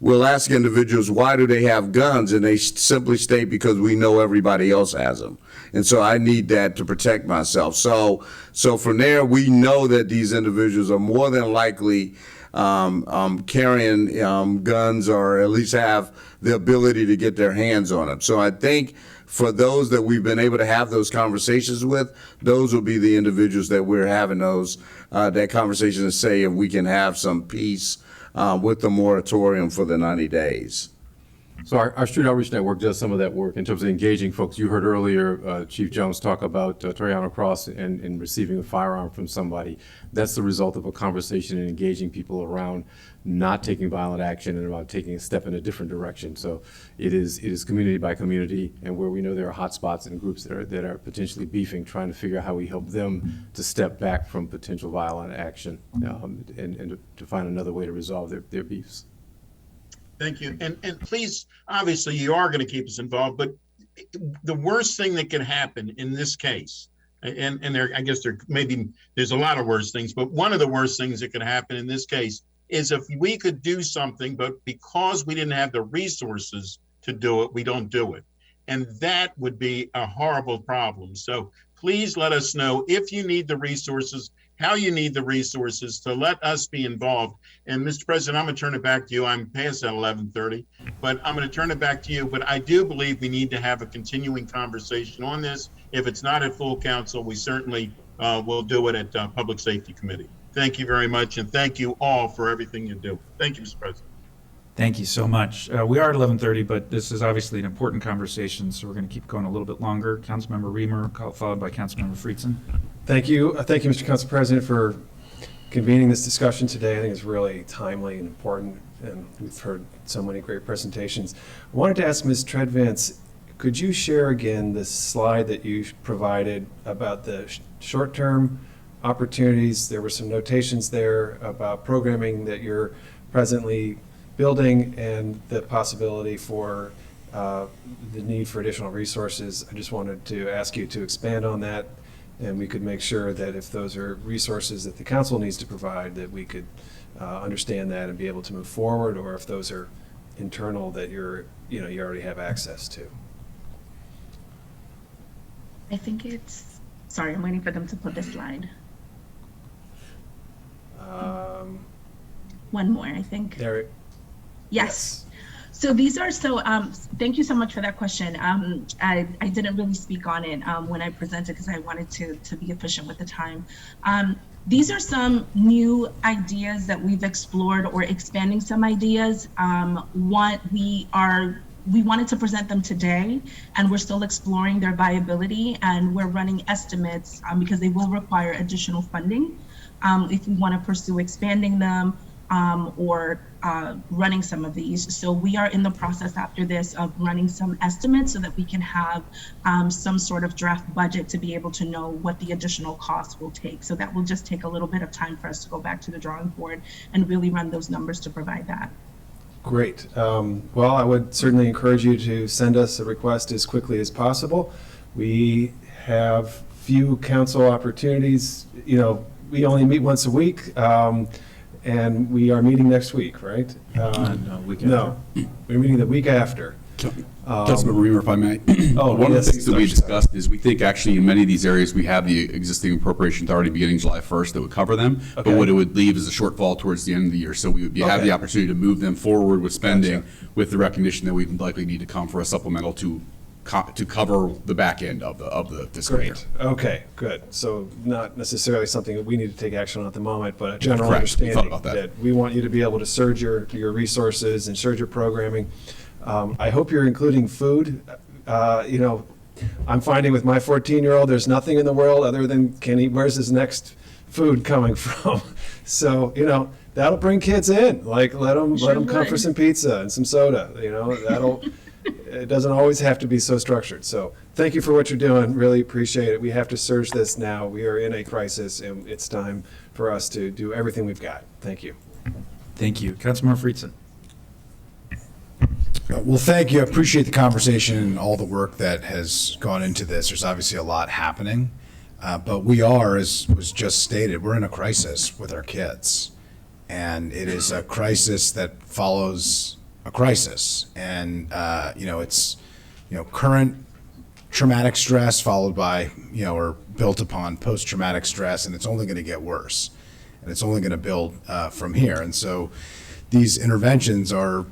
we'll ask individuals, why do they have guns? And they simply state, because we know everybody else has them. And so I need that to protect myself. So from there, we know that these individuals are more than likely carrying guns, or at least have the ability to get their hands on them. So I think for those that we've been able to have those conversations with, those will be the individuals that we're having those that conversation to say if we can have some peace with the moratorium for the 90 days. So our Street Outreach Network does some of that work in terms of engaging folks. You heard earlier Chief Jones talk about Toriano Cross and receiving a firearm from somebody. That's the result of a conversation and engaging people around not taking violent action and about taking a step in a different direction. So it is community by community, and where we know there are hot spots and groups that are potentially beefing, trying to figure out how we help them to step back from potential violent action and to find another way to resolve their beefs. Thank you. And please, obviously, you are going to keep us involved, but the worst thing that can happen in this case, and I guess there's a lot of worse things, but one of the worst things that could happen in this case is if we could do something, but because we didn't have the resources to do it, we don't do it. And that would be a horrible problem. So please let us know if you need the resources, how you need the resources to let us be involved. And Mr. President, I'm going to turn it back to you. I'm past that 11:30, but I'm going to turn it back to you. But I do believe we need to have a continuing conversation on this. If it's not at full council, we certainly will do it at Public Safety Committee. Thank you very much, and thank you all for everything you do. Thank you, Mr. President. Thank you so much. We are at 11:30, but this is obviously an important conversation, so we're going to keep going a little bit longer. Councilmember Reamer, followed by Councilmember Friedson. Thank you. Thank you, Mr. Council President, for convening this discussion today. I think it's really timely and important, and we've heard so many great presentations. I wanted to ask Ms. Treadvance, could you share again the slide that you provided about the short-term opportunities? There were some notations there about programming that you're presently building and the possibility for the need for additional resources. I just wanted to ask you to expand on that, and we could make sure that if those are resources that the council needs to provide, that we could understand that and be able to move forward, or if those are internal that you already have access to. I think sorry, I'm waiting for them to put the slide. One more, I think. There. Yes. So these are, thank you so much for that question. I didn't really speak on it when I presented because I wanted to be efficient with the time. These are some new ideas that we've explored, or expanding some ideas. We wanted to present them today, and we're still exploring their viability, and we're running estimates because they will require additional funding if we want to pursue expanding them or running some of these. So we are in the process after this of running some estimates so that we can have some sort of draft budget to be able to know what the additional costs will take. So that will just take a little bit of time for us to go back to the drawing board and really run those numbers to provide that. Great. Well, I would certainly encourage you to send us a request as quickly as possible. We have few council opportunities. We only meet once a week. And we are meeting next week, right? No, week after. No, we're meeting the week after. Councilmember Reamer, if I may. One of the things that we discussed is we think actually in many of these areas we have the existing appropriation authority beginning July 1st that would cover them, but what it would leave is a shortfall towards the end of the year. So we would have the opportunity to move them forward with spending with the recognition that we would likely need to come for a supplemental to cover the back end of the fiscal year. Okay, good. So not necessarily something that we need to take action on at the moment, but a general Correct. We thought understanding about that. we want you to be able to surge your resources and surge your programming. I hope you're including food You know, I'm finding with my 14-year-old, there's nothing in the world other than where's his next food coming from? So, you know, that'll bring kids in. Like, let them come for some pizza and some soda. You know, it doesn't always have to be so structured. So thank you for what you're doing. Really appreciate it. We have to surge this now. We are in a crisis, and it's time for us to do everything we've got. Thank you. Thank you. Councilmember Friedson. Well, thank you. I appreciate the conversation and all the work that has gone into this. There's obviously a lot happening, but we are, as was just stated, we're in a crisis with our kids. And it is a crisis that follows a crisis. And, it's, current traumatic stress followed by, or built upon post-traumatic stress, and it's only going to get worse. And it's only going to build from here. And so these interventions are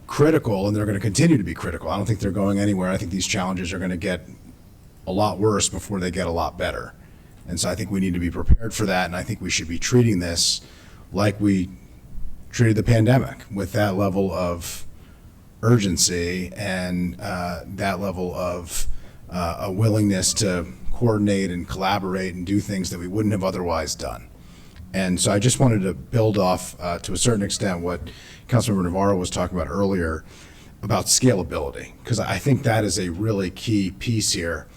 critical, and they're going to continue to be critical. I don't think they're going anywhere. I think these challenges are going to get a lot worse before they get a lot better. And so I think we need to be prepared for that, and I think we should be treating this like we treated the pandemic, with that level of urgency and that level of a willingness to coordinate and collaborate and do things that we wouldn't have otherwise done. And so I just wanted to build off, to a certain extent, what Councilmember Navarro was talking about earlier about scalability, because I think that is a really key piece here.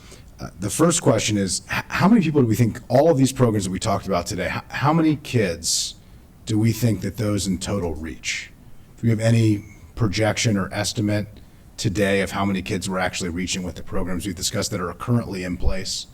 The first question is, how many people do we think, all of these programs that we talked about today, how many kids do we think that those in total reach? Do we have any projection or estimate today of how many kids we're actually reaching with the programs we've discussed that are currently in place?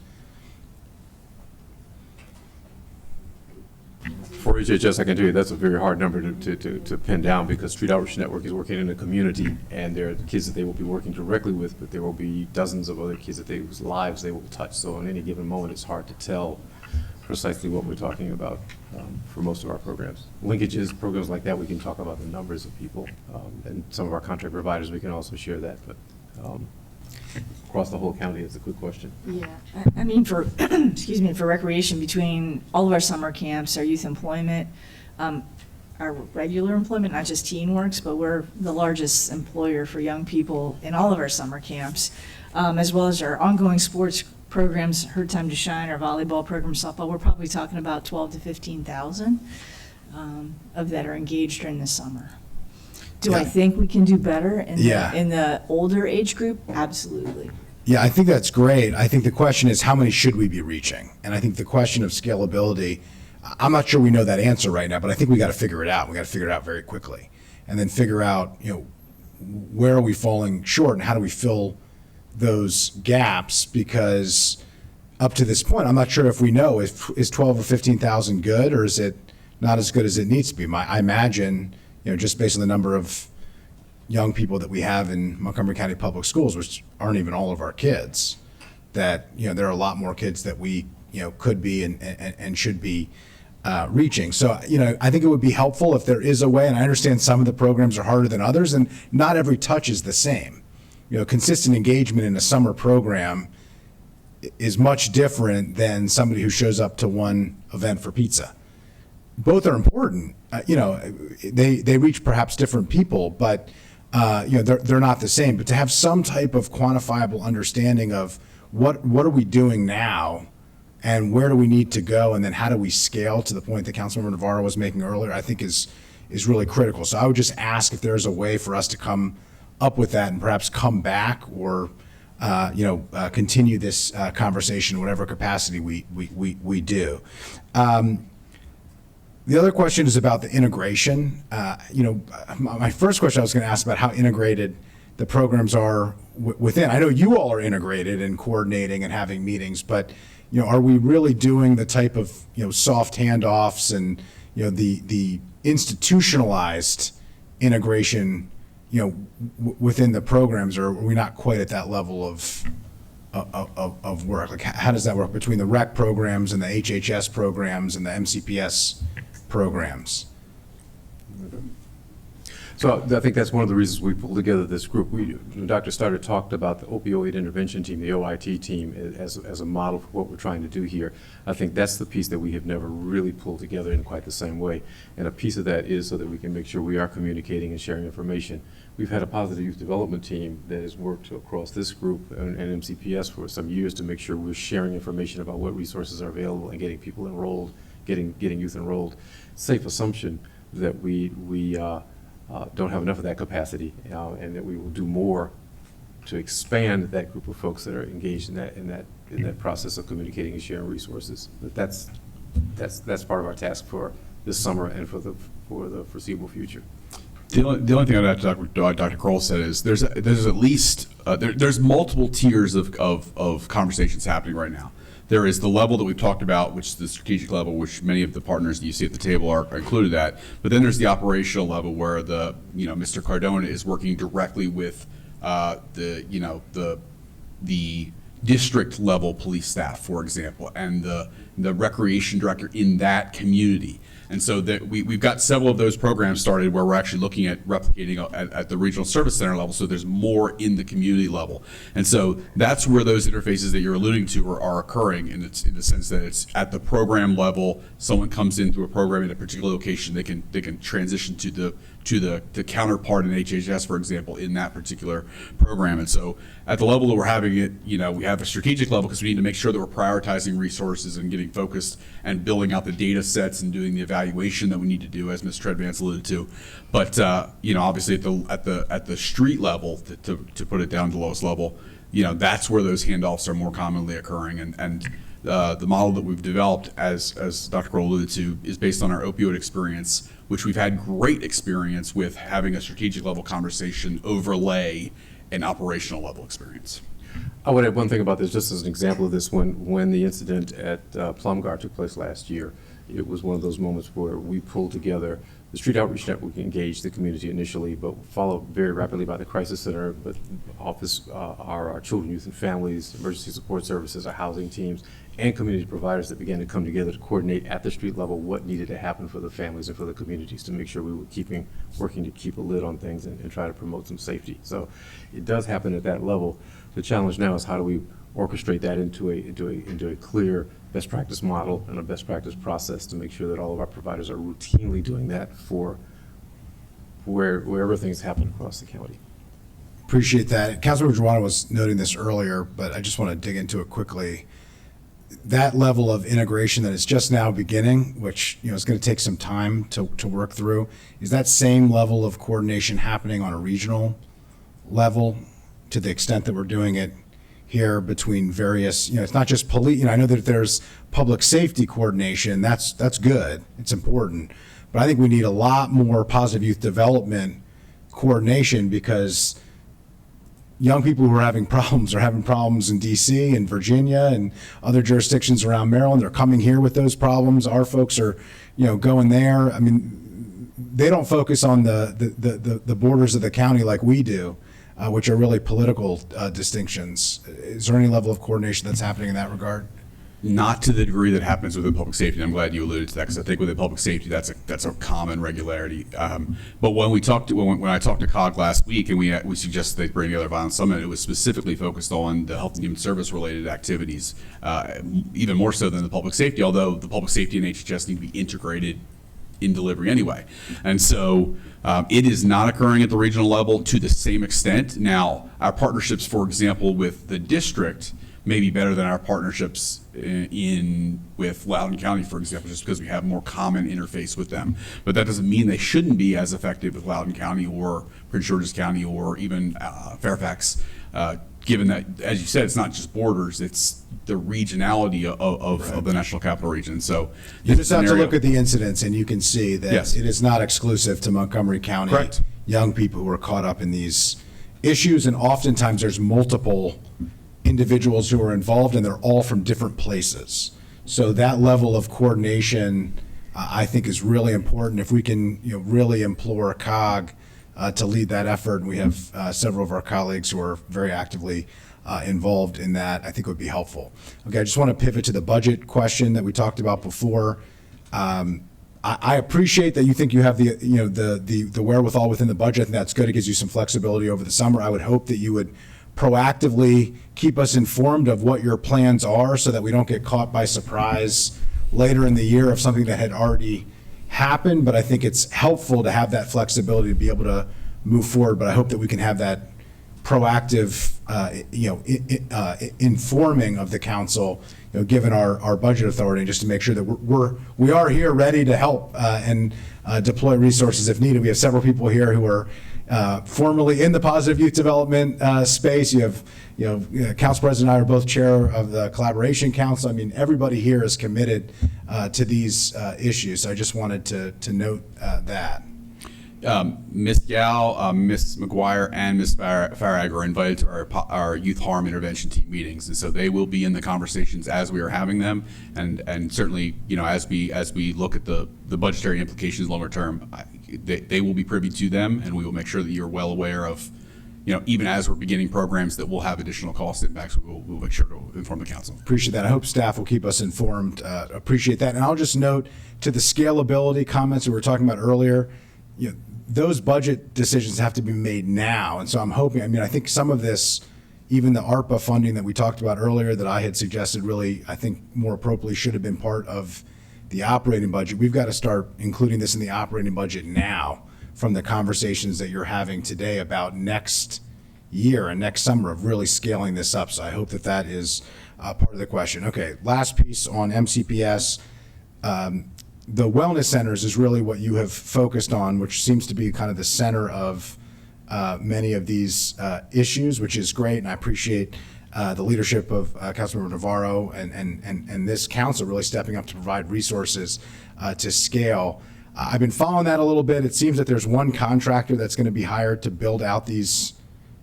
For HHS, I can tell you that's a very hard number to pin down, because Street Outreach Network is working in a community, and there are kids that they will be working directly with, but there will be dozens of other kids whose lives they will touch. So on any given moment, it's hard to tell precisely what we're talking about for most of our programs. Linkages, programs like that, we can talk about the numbers of people, and some of our contract providers, we can also share that, but across the whole county, it's a good question. Yeah, I mean, for, excuse me, for recreation, between all of our summer camps, our youth employment, our regular employment, not just Teen Works, but we're the largest employer for young people in all of our summer camps, as well as our ongoing sports programs, Her Time to Shine, our volleyball program, softball. We're probably talking about 12 to 15,000 of that are engaged during the summer. Do I think we can do better in the older age group? Absolutely. Yeah, I think that's great. I think the question is, how many should we be reaching? And I think the question of scalability, I'm not sure we know that answer right now, but I think we got to figure it out. We got to figure it out very quickly, and then figure out, where are we falling short and how do we fill those gaps? Because up to this point, I'm not sure if we know if is 12 or 15,000 good, or is it not as good as it needs to be. I imagine, just based on the number of young people that we have in Montgomery County Public Schools, which aren't even all of our kids, that there are a lot more kids that we could be and should be reaching. So I think it would be helpful if there is a way, and I understand some of the programs are harder than others, and not every touch is the same. Consistent engagement in a summer program is much different than somebody who shows up to one event for pizza. Both are important. They reach perhaps different people, but they're not the same. But to have some type of quantifiable understanding of what are we doing now, and where do we need to go, and then how do we scale to the point that Councilmember Navarro was making earlier, I think is really critical. So I would just ask if there's a way for us to come up with that and perhaps come back or continue this conversation in whatever capacity we do. The other question is about the integration. My first question I was going to ask about how integrated the programs are within. I know you all are integrated and coordinating and having meetings, but are we really doing the type of soft handoffs and the institutionalized integration within the programs, or are we not quite at that level of work? Like, how does that work between the rec programs and the HHS programs and the MCPS programs? So I think that's one of the reasons we pulled together this group. Dr. Starter talked about the opioid intervention team, the OIT team, as a model for what we're trying to do here. I think that's the piece that we have never really pulled together in quite the same way. And a piece of that is so that we can make sure we are communicating and sharing information. We've had a positive youth development team that has worked across this group and MCPS for some years to make sure we're sharing information about what resources are available and getting people enrolled, getting youth enrolled. Safe assumption that we don't have enough of that capacity, and that we will do more to expand that group of folks that are engaged in that process of communicating and sharing resources. But that's part of our task for this summer and for the foreseeable future. The only thing I'd add to Dr. Kroll said is there's at least there's multiple tiers of conversations happening right now. There is the level that we've talked about, which is the strategic level, which many of the partners that you see at the table are included at. But then there's the operational level where Mr. Cardona is working directly with the district level police staff, for example, and the recreation director in that community. And so that we've got several of those programs started where we're actually looking at replicating at the regional service center level, so there's more in the community level. And so that's where those interfaces that you're alluding to are occurring, and it's in the sense that it's at the program level. Someone comes in through a program in a particular location, they can transition to the counterpart in HHS, for example, in that particular program. And so at the level that we're having it, we have a strategic level because we need to make sure that we're prioritizing resources and getting focused and building out the data sets and doing the evaluation that we need to do, as Ms. Treadvance alluded to. But obviously at the street level, to put it down to the lowest level, that's where those handoffs are more commonly occurring. And the model that we've developed, as Dr. Kroll alluded to, is based on our opioid experience, which we've had great experience with having a strategic level conversation overlay an operational level experience. I would add one thing about this, just as an example of this. When the incident at Plumgar took place last year, it was one of those moments where we pulled together the Street Outreach Network, engaged the community initially, but followed very rapidly by the Crisis Center, but office, our children, youth, and families, emergency support services, our housing teams, and community providers that began to come together to coordinate at the street level what needed to happen for the families and for the communities to make sure we were working to keep a lid on things and try to promote some safety. So it does happen at that level. The challenge now is how do we orchestrate that into a clear best practice model and a best practice process to make sure that all of our providers are routinely doing that for wherever things happen across the county. Appreciate that. Councilmember Juana was noting this earlier, but I just want to dig into it quickly. That level of integration that is just now beginning, which is going to take some time to work through, is that same level of coordination happening on a regional level to the extent that we're doing it here between various, it's not just police, I know that there's public safety coordination, that's good, it's important, but I think we need a lot more positive youth development coordination because young people who are having problems in DC and Virginia and other jurisdictions around Maryland. They're coming here with those problems. Our folks are, going there. I mean, they don't focus on the borders of the county like we do, which are really political distinctions. Is there any level of coordination that's happening in that regard? Not to the degree that happens within public safety. I'm glad you alluded to that because I think within public safety that's a common regularity. But when I talked to COG last week and we suggested they bring together a violence summit, it was specifically focused on the health and human service related activities, even more so than the public safety. Although the public safety and HHS need to be integrated in delivery anyway, and so it is not occurring at the regional level to the same extent. Now, our partnerships, for example, with the district may be better than our partnerships with Loudoun County, for example, just because we have more common interface with them. But that doesn't mean they shouldn't be as effective with Loudoun County or Prince George's County or even Fairfax, given that, as you said, it's not just borders, it's the regionality of the National Capital Region. So you just have to look at the incidents and you can see that yes, it is not exclusive to Montgomery County. Correct. Young people who are caught up in these issues, and oftentimes there's multiple individuals who are involved and they're all from different places. So that level of coordination, I think, is really important. If we can really implore COG to lead that effort, and we have several of our colleagues who are very actively involved in that, I think would be helpful. Okay, I just want to pivot to the budget question that we talked about before. I appreciate that you think you have the wherewithal within the budget, and that's good. It gives you some flexibility over the summer. I would hope that you would proactively keep us informed of what your plans are so that we don't get caught by surprise later in the year of something that had already happened. But I think it's helpful to have that flexibility to be able to move forward. But I hope that we can have that proactive, informing of the council, given our budget authority, just to make sure that we are here ready to help and deploy resources if needed. We have several people here who are formerly in the positive youth development space. You have, Council President and I are both chair of the Collaboration Council. I mean, everybody here is committed to these issues. So I just wanted to note that. Ms. Gal, Ms. McGuire, and Ms. Farag are invited to our youth harm intervention team meetings, and so they will be in the conversations as we are having them, and certainly, as we look at the budgetary implications longer term, they will be privy to them, and we will make sure that you're well aware of, even as we're beginning programs that will have additional cost impacts, we'll make sure to inform the council. Appreciate that. I hope staff will keep us informed. Appreciate that. And I'll just note to the scalability comments we were talking about earlier, those budget decisions have to be made now. And so I'm hoping, I think some of this, even the ARPA funding that we talked about earlier that I had suggested really, I think more appropriately should have been part of the operating budget. We've got to start including this in the operating budget now from the conversations that you're having today about next year and next summer of really scaling this up. So I hope that is part of the question. Okay, last piece on MCPS. The wellness centers is really what you have focused on, which seems to be kind of the center of many of these issues, which is great. And I appreciate the leadership of Councilmember Navarro and this council really stepping up to provide resources to scale. I've been following that a little bit. It seems that there's one contractor that's going to be hired to build out these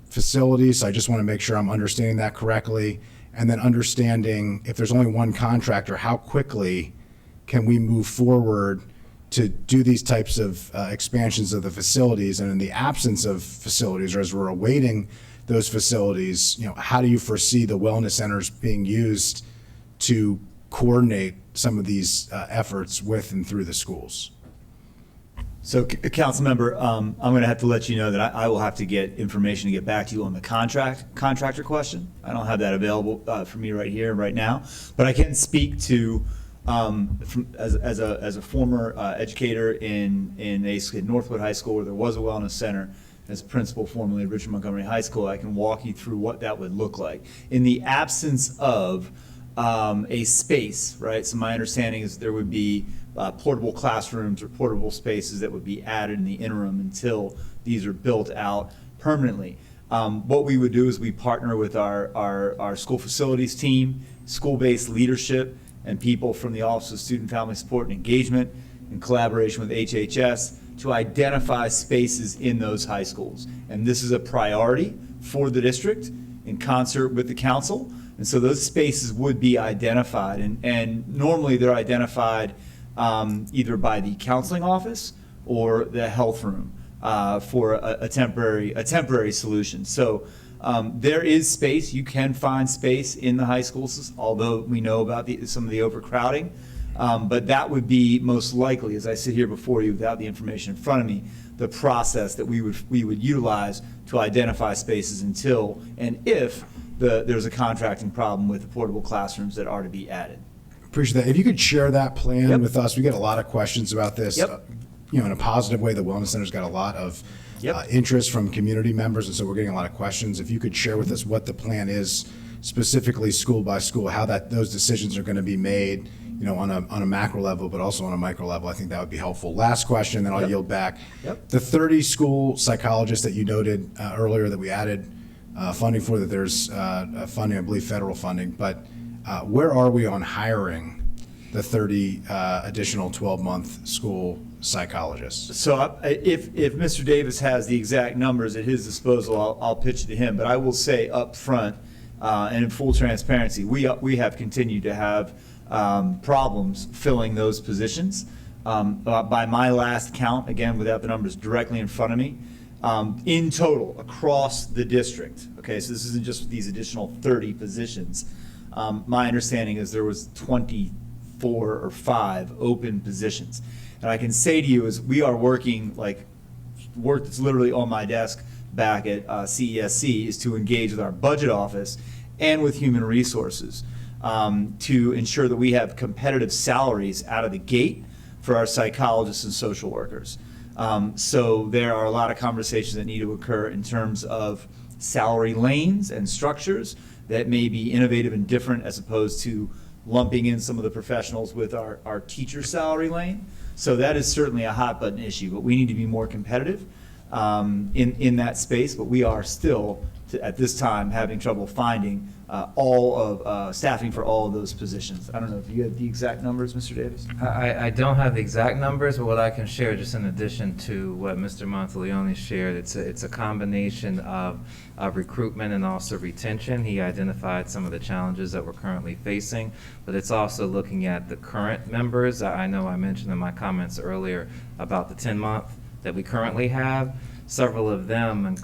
facilities. So I just want to make sure I'm understanding that correctly. And then understanding if there's only one contractor, how quickly can we move forward to do these types of expansions of the facilities? And in the absence of facilities, or as we're awaiting those facilities, how do you foresee the wellness centers being used to coordinate some of these efforts with and through the schools? So, council member, I'm going to have to let you know that I will have to get information to get back to you on the contractor question. I don't have that available for me right here, right now, but I can speak to as a former educator in Northwood High School, where there was a wellness center, as a principal formerly at Richard Montgomery High School, I can walk you through what that would look like. In the absence of a space, right? So my understanding is there would be portable classrooms or portable spaces that would be added in the interim until these are built out permanently. What we would do is we partner with our school facilities team, school-based leadership, and people from the Office of Student Family Support and Engagement in collaboration with HHS to identify spaces in those high schools. And this is a priority for the district in concert with the council. And so those spaces would be identified. And normally they're identified either by the counseling office or the health room for a temporary solution. So there is space. You can find space in the high schools, although we know about some of the overcrowding. But that would be most likely, as I sit here before you without the information in front of me, the process that we would utilize to identify spaces until and if there's a contracting problem with the portable classrooms that are to be added. Appreciate that. If you could share that plan with us, we get a lot of questions about this. In a positive way, the Wellness Center's got a lot of interest from community members, and so we're getting a lot of questions. If you could share with us what the plan is, specifically school by school, how those decisions are going to be made, on a macro level, but also on a micro level, I think that would be helpful. Last question, then I'll yield back. The 30 school psychologists that you noted earlier that we added funding for, that there's funding, I believe federal funding, but where are we on hiring the 30 additional 12-month school psychologists? So if Mr. Davis has the exact numbers at his disposal, I'll pitch it to him. But I will say up front, and in full transparency, we have continued to have problems filling those positions. By my last count, again, without the numbers directly in front of me, in total, across the district, okay, so this isn't just these additional 30 positions. My understanding is there was 23 4 or 5 open positions. And I can say to you is we are working, work that's literally on my desk back at CESC is to engage with our budget office and with human resources to ensure that we have competitive salaries out of the gate for our psychologists and social workers. So there are a lot of conversations that need to occur in terms of salary lanes and structures that may be innovative and different as opposed to lumping in some of the professionals with our teacher salary lane. So that is certainly a hot button issue, but we need to be more competitive in that space, but we are still, at this time, having trouble finding all of staffing for all of those positions. I don't know if you have the exact numbers, Mr. Davis? I don't have the exact numbers, but what I can share, just in addition to what Mr. Monteleone shared, it's a combination of recruitment and also retention. He identified some of the challenges that we're currently facing, but it's also looking at the current members. I know I mentioned in my comments earlier about the 10-month that we currently have. Several of them, and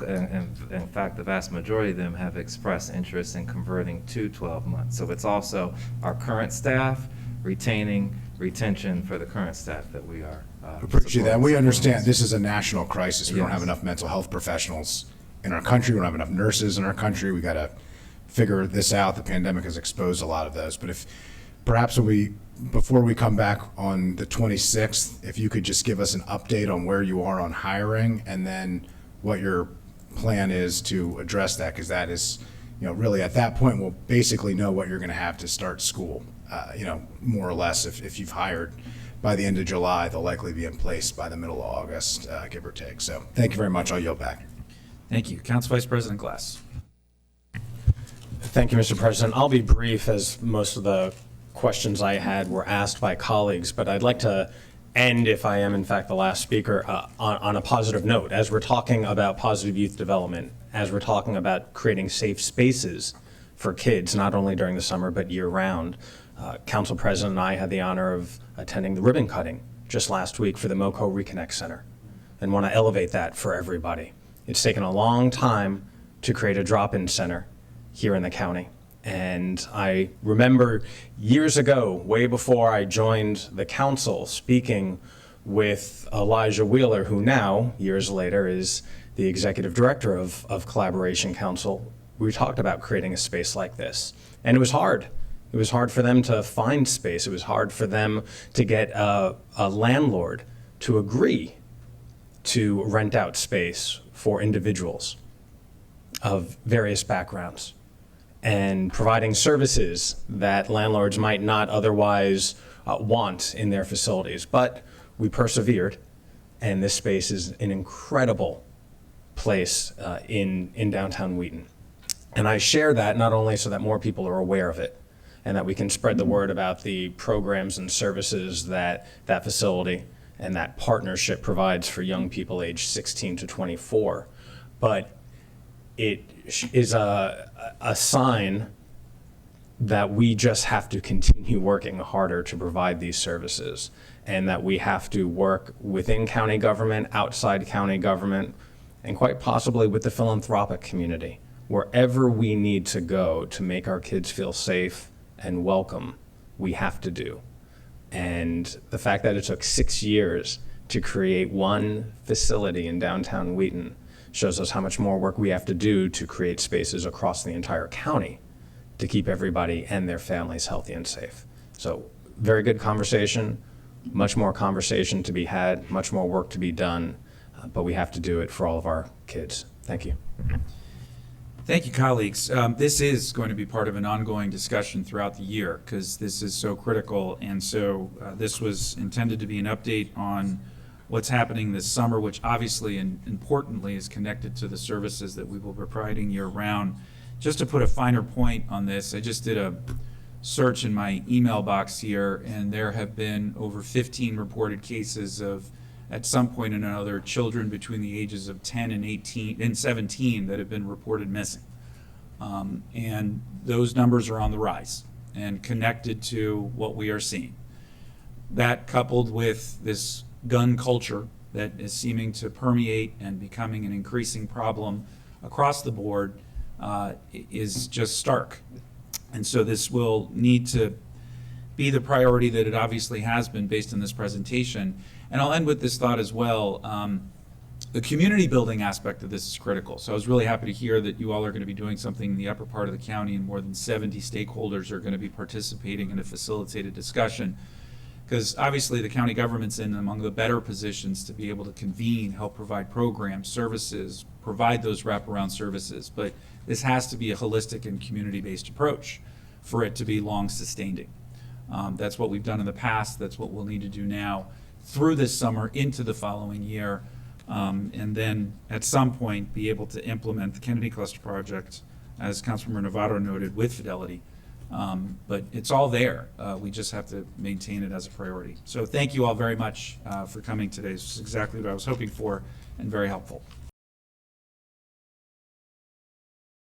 in fact the vast majority of them, have expressed interest in converting to 12 months. So it's also our current staff, retention for the current staff that we are Appreciate that. We understand this is a national crisis. We don't have enough mental health professionals in our country. We don't have enough nurses in our country. We got to figure this out. The pandemic has exposed a lot of those. But if perhaps before we come back on the 26th, if you could just give us an update on where you are on hiring and then what your plan is to address that, because that is, really at that point we'll basically know what you're going to have to start school. More or less, if you've hired by the end of July, they'll likely be in place by the middle of August, give or take. So thank you very much. I'll yield back. Thank you. Council Vice President Glass. Thank you, Mr. President. I'll be brief, as most of the questions I had were asked by colleagues, but I'd like to end, if I am in fact the last speaker, on a positive note. As we're talking about positive youth development, as we're talking about creating safe spaces for kids, not only during the summer but year-round, Council President and I had the honor of attending the ribbon cutting just last week for the MoCo Reconnect Center, and want to elevate that for everybody. It's taken a long time to create a drop-in center here in the county. And I remember years ago, way before I joined the council, speaking with Elijah Wheeler, who now, years later, is the executive director of Collaboration Council. We talked about creating a space like this. And it was hard. It was hard for them to find space. It was hard for them to get a landlord to agree to rent out space for individuals of various backgrounds, and providing services that landlords might not otherwise want in their facilities. But we persevered, and this space is an incredible place in downtown Wheaton. And I share that not only so that more people are aware of it, and that we can spread the word about the programs and services that that facility and that partnership provides for young people aged 16 to 24, but it is a sign that we just have to continue working harder to provide these services, and that we have to work within county government, outside county government, and quite possibly with the philanthropic community, wherever we need to go to make our kids feel safe and welcome, we have to do. And the fact that it took 6 years to create one facility in downtown Wheaton shows us how much more work we have to do to create spaces across the entire county to keep everybody and their families healthy and safe. So very good conversation, much more conversation to be had, much more work to be done, but we have to do it for all of our kids. Thank you. Thank you, colleagues. This is going to be part of an ongoing discussion throughout the year because this is so critical, and so this was intended to be an update on what's happening this summer, which obviously and importantly is connected to the services that we will be providing year-round. Just to put a finer point on this, I just did a search in my email box here, and there have been over 15 reported cases of, at some point or another, children between the ages of 10 and 17 that have been reported missing. And those numbers are on the rise and connected to what we are seeing. That, coupled with this gun culture that is seeming to permeate and becoming an increasing problem across the board, is just stark. And so this will need to be the priority that it obviously has been based on this presentation. And I'll end with this thought as well. The community building aspect of this is critical. So I was really happy to hear that you all are going to be doing something in the upper part of the county, and more than 70 stakeholders are going to be participating in a facilitated discussion. Because obviously the county government's in among the better positions to be able to convene, help provide programs, services, provide those wraparound services. But this has to be a holistic and community-based approach for it to be long-sustaining. That's what we've done in the past. That's what we'll need to do now through this summer into the following year. And then at some point be able to implement the Kennedy Cluster Project, as Councilmember Navarro noted, with fidelity. But it's all there. We just have to maintain it as a priority. So thank you all very much for coming today. This is exactly what I was hoping for and very helpful.